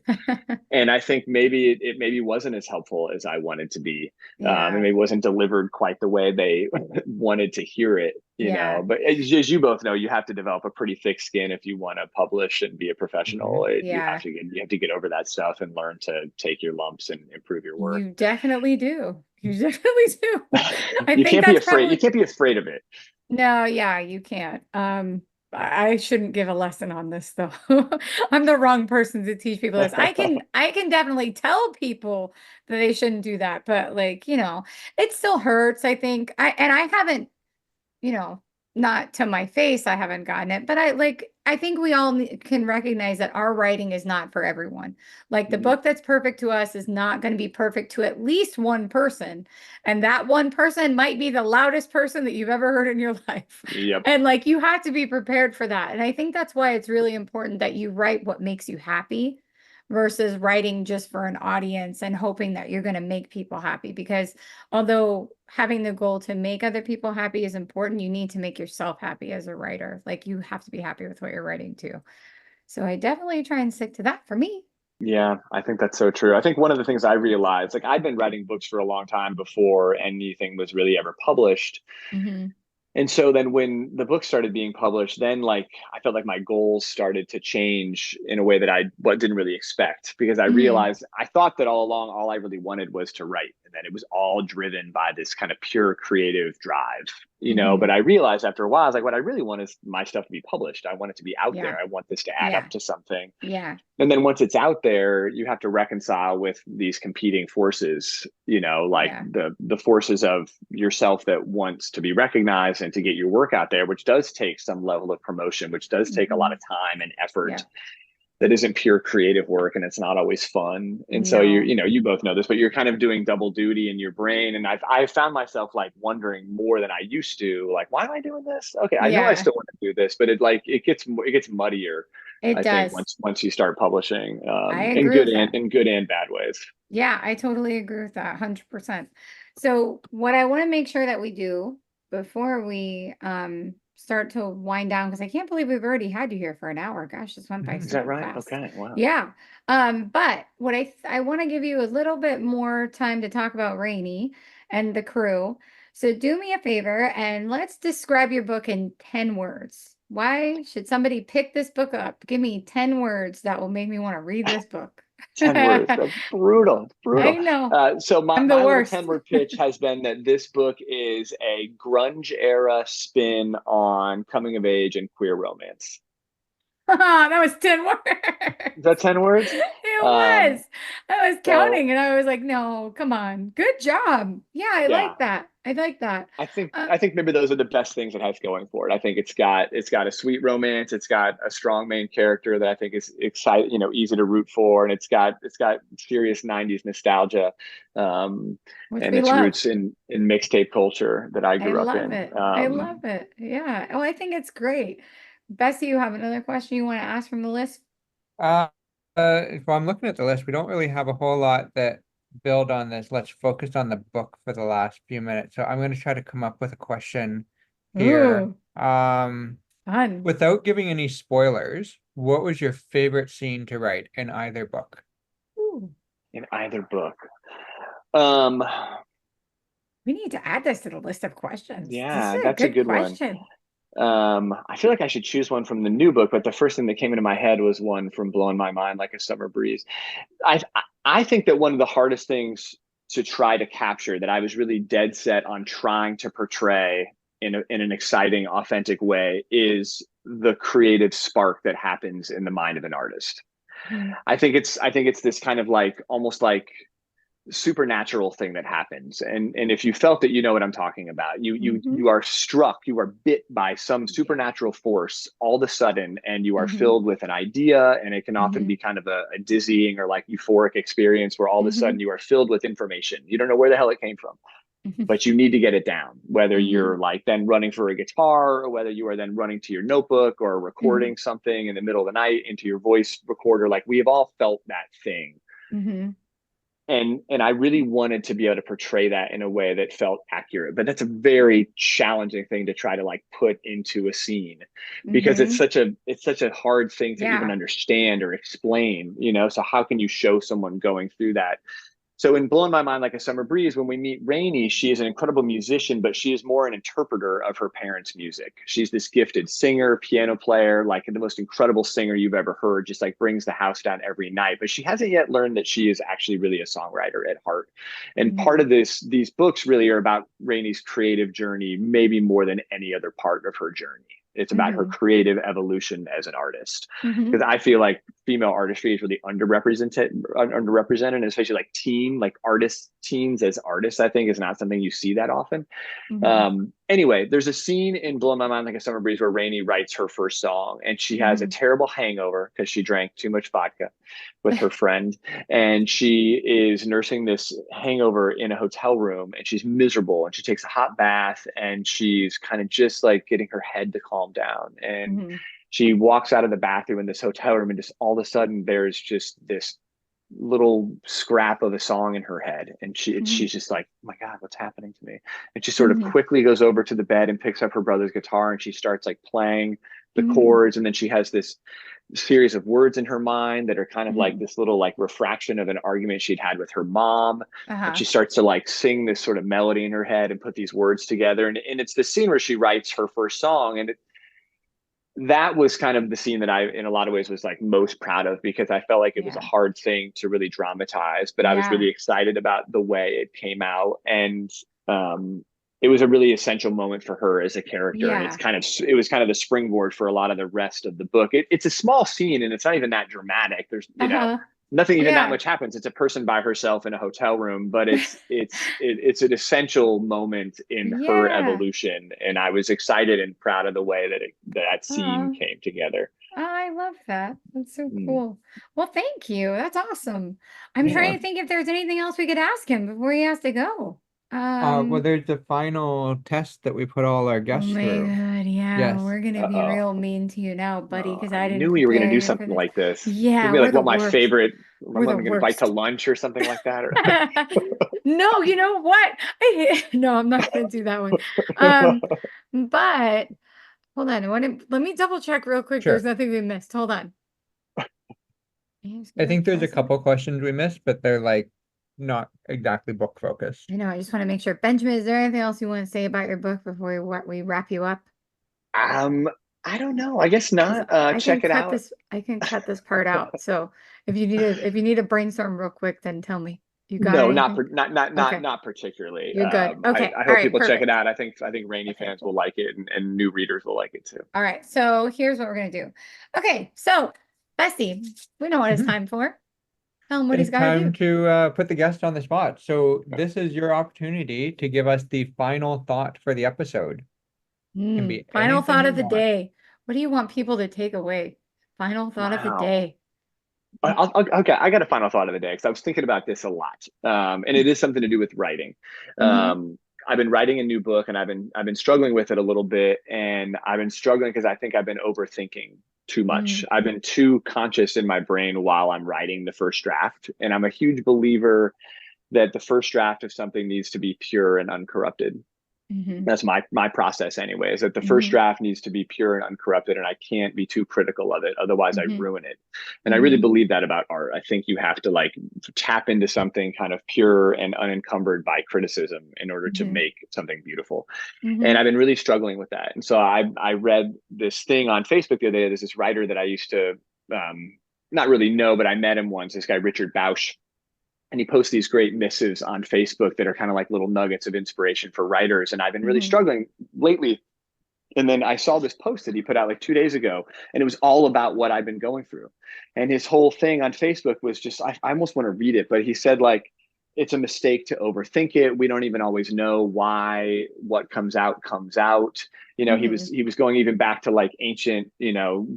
And I think maybe it maybe wasn't as helpful as I wanted to be. And Yeah. maybe wasn't delivered quite the way they wanted to hear it. Yeah. But as you both know, you have to develop a pretty thick skin if you want to publish and be a professional. Mhm. Yeah. You have to get over that stuff and learn to take your lumps and improve your work. You definitely do. You definitely do. I You think can't be that's afraid. You probably can't be afraid of it. no, yeah, you can't. I shouldn't give a lesson on this though. I'm the wrong person to teach people this. I can definitely tell people that they shouldn't do that, but like, it still hurts, I think. I haven't you know, not to my face, I haven't gotten it, but I think we all can recognize that our writing is not for everyone. Like the Mhm. book that's perfect to us is not going to be perfect to at least one person. And that one person might be the loudest person that you've ever heard in your life. Yep. And like you have to be prepared for that. And I think that's why it's really important that you write what makes you happy versus writing just for an audience and hoping that you're going to make people happy because although having the goal to make other people happy is important, you need to make yourself happy as a writer. Like you have to be happy with what you're writing too. So I definitely try and stick to that for me. Yeah, I think that's so true. I think one of the things I realized, like I'd been writing books for a long time before anything was really ever published. Hmm. And so then when the book started being published, then like I felt like my goals started to change in a way that I didn't really expect because I Hmm. realized I thought that all along all I really wanted was to write and that it was all driven by this kind of pure creative drive. Hmm. But I realized after a while, I was like, what I really want is my stuff to be published. I want it to be out Yeah. there. I want this to add up Yeah. to something. Yeah. And then once it's out there, you have to reconcile with these competing forces, like Yeah. the forces of yourself that wants to be recognized and to get your work out there, which does take some level of promotion, which does take a lot Hmm. of time and effort Yeah. that isn't pure creative work and it's not always fun. And so No. you both know this, but you're kind of doing double duty in your brain. And I've found myself like wondering more than I used to, like, why am I doing this? Okay, I know I Yeah. still want to do this, but it gets muddier, It I think, does. once you start publishing, I in agree good with that. and bad ways. Yeah, I totally agree with that 100%. So what I want to make sure that we do before we start to wind down, because I can't believe we've already had you here for an hour. Gosh, this went by Is that super right? fast. Okay, wow. Yeah. But what I want to give you a little bit more time to talk about Rainey and the crew. So do me a favor and let's describe your book in 10 words. Why should somebody pick this book up? Give me 10 words that will make me want to read this book. 10 words. That's brutal, I brutal. know. So my, I'm the my little worst. 10-word pitch has been that this book is a grunge era spin on coming of age and queer romance. That was 10 Is that words. 10 words? It Um, was. I was so counting and I was like, no, come on. Good job. Yeah, I yeah, like that. I like that. I think Uh, I think maybe those are the best things it has going for it. I think it's got a sweet romance, it's got a strong main character that I think is excited, easy to root for, and it's got serious '90s nostalgia, um, which and we its love. roots in mixtape culture that I I grew up love in. it. I love it. Yeah. Oh, I think it's great. Bessie, you have another question you want to ask from the list? Uh, well, I'm looking at the list. We don't really have a whole lot that build on this. Let's focus on the book for the last few minutes. So I'm going to try to come up with a question here. Ooh, fun. Without giving any spoilers, What was your favorite scene to write in either book? Ooh, In either book. Um, we need to add this to the list of questions. This yeah, is a that's a good good one. question. I feel like I should choose one from the new book, but the first thing that came into my head was one from Blowing My Mind Like a Summer Breeze. I I think that one of the hardest things to try to capture that I was really dead set on trying to portray in an exciting, authentic way is the creative spark that happens in the mind of an artist. Mhm. I think it's this kind of like almost like supernatural thing that happens, and if you felt it, you know what I'm talking about. Mhm. You are struck, you are bit by some Yeah. supernatural force all of a sudden, and you are Mhm. filled with an idea, and it can often Mhm. be kind of a dizzying or like euphoric experience where all of a sudden Mhm. you are filled with information. You don't know where the hell it came from, Mhm. but you need to get it down, whether Mhm. you're like then running for a guitar or whether you are then running to your notebook or Mhm. recording something in the middle of the night into your voice recorder. Like we have all felt that thing, Mhm. and I really wanted to be able to portray that in a way that felt accurate. But that's a very challenging thing to try to like put into a scene because Mhm. it's such a hard thing to even Yeah. understand or explain, you know. So how can you show someone going through that? So in Blowing My Mind Like a Summer Breeze, when we meet Rainey, she is an incredible musician, but she is more an interpreter of her parents' music. She's this gifted singer, piano player, like the most incredible singer you've ever heard, just like brings the house down every night. But she hasn't yet learned that she is actually really a songwriter at heart. And part Mhm. of these books really are about Rainey's creative journey, maybe more than any other part of her journey. It's about her Mhm. creative evolution as an artist. Mhm. Because I feel like female artistry is really underrepresented, especially like like artists, teens as artists, I think is not something you see that often. Mhm. Anyway, there's a scene in Blow My Mind Like a Summer Breeze where Rainey writes her first song and she has a Mhm. terrible hangover because she drank too much vodka with her friend. And she is nursing this hangover in a hotel room and she's miserable and she takes a hot bath and she's kind of just like getting her head to calm down. And Mhm. she walks out of the bathroom in this hotel room and just all of a sudden there's just this little scrap of a song in her head and Mhm. she's just like, oh my god, what's happening to me? And she sort of Mhm. quickly goes over to the bed and picks up her brother's guitar and she starts like playing the Mhm. chords, and then she has this series of words in her mind that are kind of like Mhm. this little like refraction of an argument she'd had with her mom, and Uh-huh. she starts to like sing this sort of melody in her head and put these words together, and it's the scene where she writes her first song, and that was kind of the scene that I, in a lot of ways, was like most proud of because I felt like it was a Yeah. hard thing to really dramatize, but I was Yeah. really excited about the way it came out, and um, it was a really essential moment for her as a character, and Yeah. it was kind of the springboard for a lot of the rest of the book. It's a small scene, and it's not even that dramatic. There's Uh-huh. nothing even that Yeah. much happens. It's a person by herself in a hotel room, but it's an essential moment in her Yeah. evolution, and I was excited and proud of the way that that scene Oh, came together. I love that. That's so Mm. cool. Well, thank you. That's awesome. I'm Yeah. trying to think if there's anything else we could ask him before he has to go. Well, there's the final test that we put all our Oh guests my through. God, yeah, Yes. we're gonna be Uh-oh. real mean to you now, buddy, because I I didn't knew you were going to prepare do you for something this. like this. It'll Yeah, be we're like the what my worst. favorite. I'm We're the going to invite to worst. lunch or something like that. No, you know what? No, I'm not gonna do that one. Um, but hold on, let me double check real quick. There's Sure. nothing we missed. Hold on. Names, I good think there's a present. couple questions we missed, but they're like not exactly book focused. I know, I just want to make sure. Benjamin, is there anything else you want to say about your book before we wrap you up? um, I don't know. I guess Because not. Check it out. I can cut this part out. So if you need to brainstorm real quick, then tell me. You got No, anything? not Okay, not particularly. you're good. Okay, I all hope right, people check it perfect. out. I think Rainy Okay, fans will cool. like it, and new readers will like it too. All right, so here's what we're gonna do. Okay, so Bestie, we know what it's Mhm. time for. Tell him what he's It's got to time do. to put the guest on the spot. So this is your opportunity to give us the final thought for the episode. Can be Final anything thought you of the want. day. What do you want people to take away? Final thought of the Wow. day. Mm, Okay, I got a final thought of the day because I was thinking about this a lot, and it is something to do with writing. Mm-hmm. I've been writing a new book, and I've been struggling with it a little bit, and I've been struggling because I think I've been overthinking too much. Mm-hmm. I've been too conscious in my brain while I'm writing the first draft, and I'm a huge believer that the first draft of something needs to be pure and uncorrupted. That's my process anyway, is that the first Mhm. draft needs to be pure and uncorrupted, and I can't be too critical of it. Otherwise I Mhm. ruin it. And I really Mhm. believe that about art. I think you have to like tap into something kind of pure and unencumbered by criticism in order to Mhm. make something beautiful. And Mhm. I've been really struggling with that. And so I read this thing on Facebook the other day. There's this writer that I used to not really know, but I met him once, this guy Richard Bausch, and he posts these great missives on Facebook that are kind of like little nuggets of inspiration for writers. And I've been really Mhm. struggling lately. And then I saw this post that he put out like 2 days ago, and it was all about what I've been going through. And his whole thing on Facebook was just, I almost want to read it, but he said, like, it's a mistake to overthink it. We don't even always know why what comes out comes out. You know, he was Mhm. he was going even back to like ancient,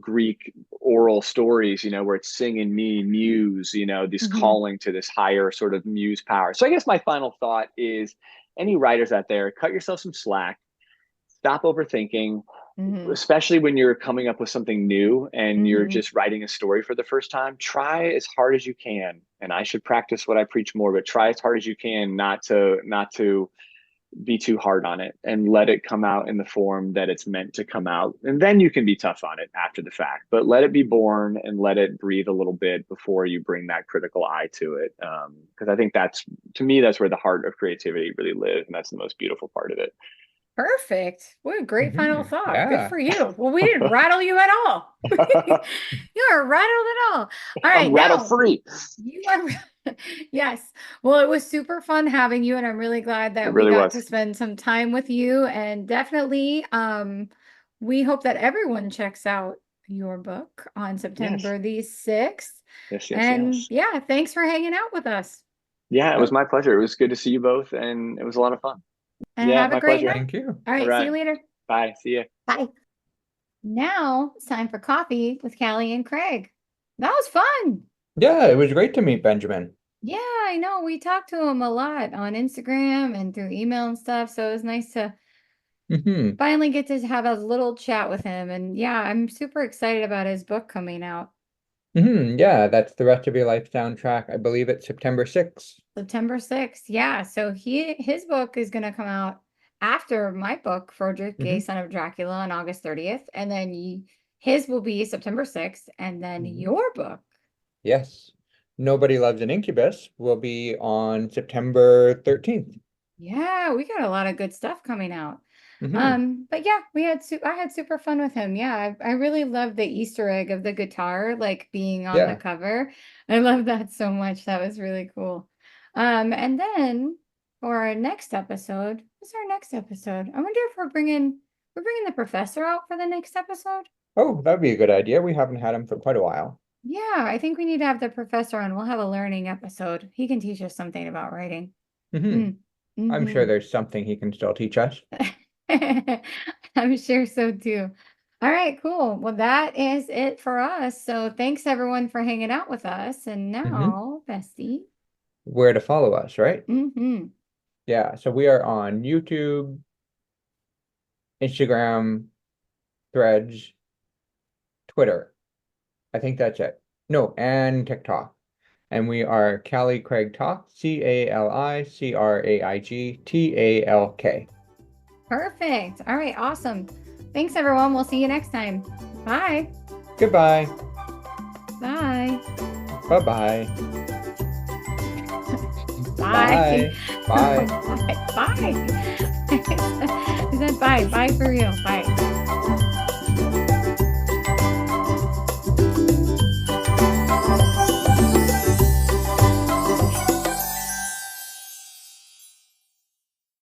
Greek oral stories, where it's sing in me, muse, this Mhm. calling to this higher sort of muse power. So I guess my final thought is any writers out there, cut yourself some slack, stop overthinking, Mhm. especially when you're coming up with something new and you're Mhm. just writing a story for the first time. Try as hard as you can, and I should practice what I preach more, but try as hard as you can not to be too hard on it, and let it come out in the form that it's meant to come out. And then you can be tough on it after the fact, but let it be born and let it breathe a little bit before you bring that critical eye to it. Because I think to me, that's where the heart of creativity really lives, and that's the most beautiful part of it. Perfect. What a great final thought. Good Yeah. for you. Well, we didn't rattle you at all. You are rattled at all. All I'm right, rattle now free. you are. Yes. Well, it was super fun having you, and I'm really glad It that we really got was. to spend some time with you. And definitely, we hope that everyone checks out your book on Yes. September the 6th. Yes, yes, And yes. yeah, thanks for hanging out with us. Yeah, it was Oh, my pleasure. It was good to see you both, and it was a lot of fun. And Yeah, have a my great pleasure. night. thank you. All All right, see you right. later. Bye. See ya. Bye. Now it's time for coffee with Callie and Craig. That was fun. Yeah, it was great to meet Benjamin. Yeah, I know. We talked to him a lot on Instagram and through email and stuff. So it was nice to Hmm. finally get to have a little chat with him. And yeah, I'm super excited about his book coming out Yeah, that's the rest of your life soundtrack. I believe it's September 6th. September 6th. Yeah, so his book is going to come out after my book, Frederick Gay, Hmm. Son of Dracula, on August 30th. And then his will be September 6th. And then Hmm. your book. Yes. Nobody Loves an Incubus will be on September 13th. Yeah, we got a lot of good stuff coming out. Hmm. But yeah, I had super fun with him. Yeah, I really love the Easter egg of the guitar like being on the Yeah. cover. I love that so much. That was really cool. And then for our next episode, what's our next episode? I wonder if we're bringing the professor out for the next episode. Oh, that'd be a good idea. We haven't had him for quite a while. Yeah, I think we need to have the professor on. We'll have a learning episode. He can teach us something about writing. Hmm. Mm. I'm sure Hmm. there's something he can still teach us. I'm sure so too. All right, cool. Well, that is it for us. So thanks everyone for hanging out with us. And Hmm. now, Bestie. Where to follow us, right? Hmm. Yeah, so we are on YouTube, Instagram, Threads, Twitter. I think that's it. No, and TikTok. And we are Cali Craig Talk, CaliCraigTalk. Perfect. All right, awesome. Thanks everyone. We'll see you next time. Bye. Goodbye. Bye. Bye-bye. Bye. Bye. Bye. Bye. Bye. I said bye. Bye for real. Bye.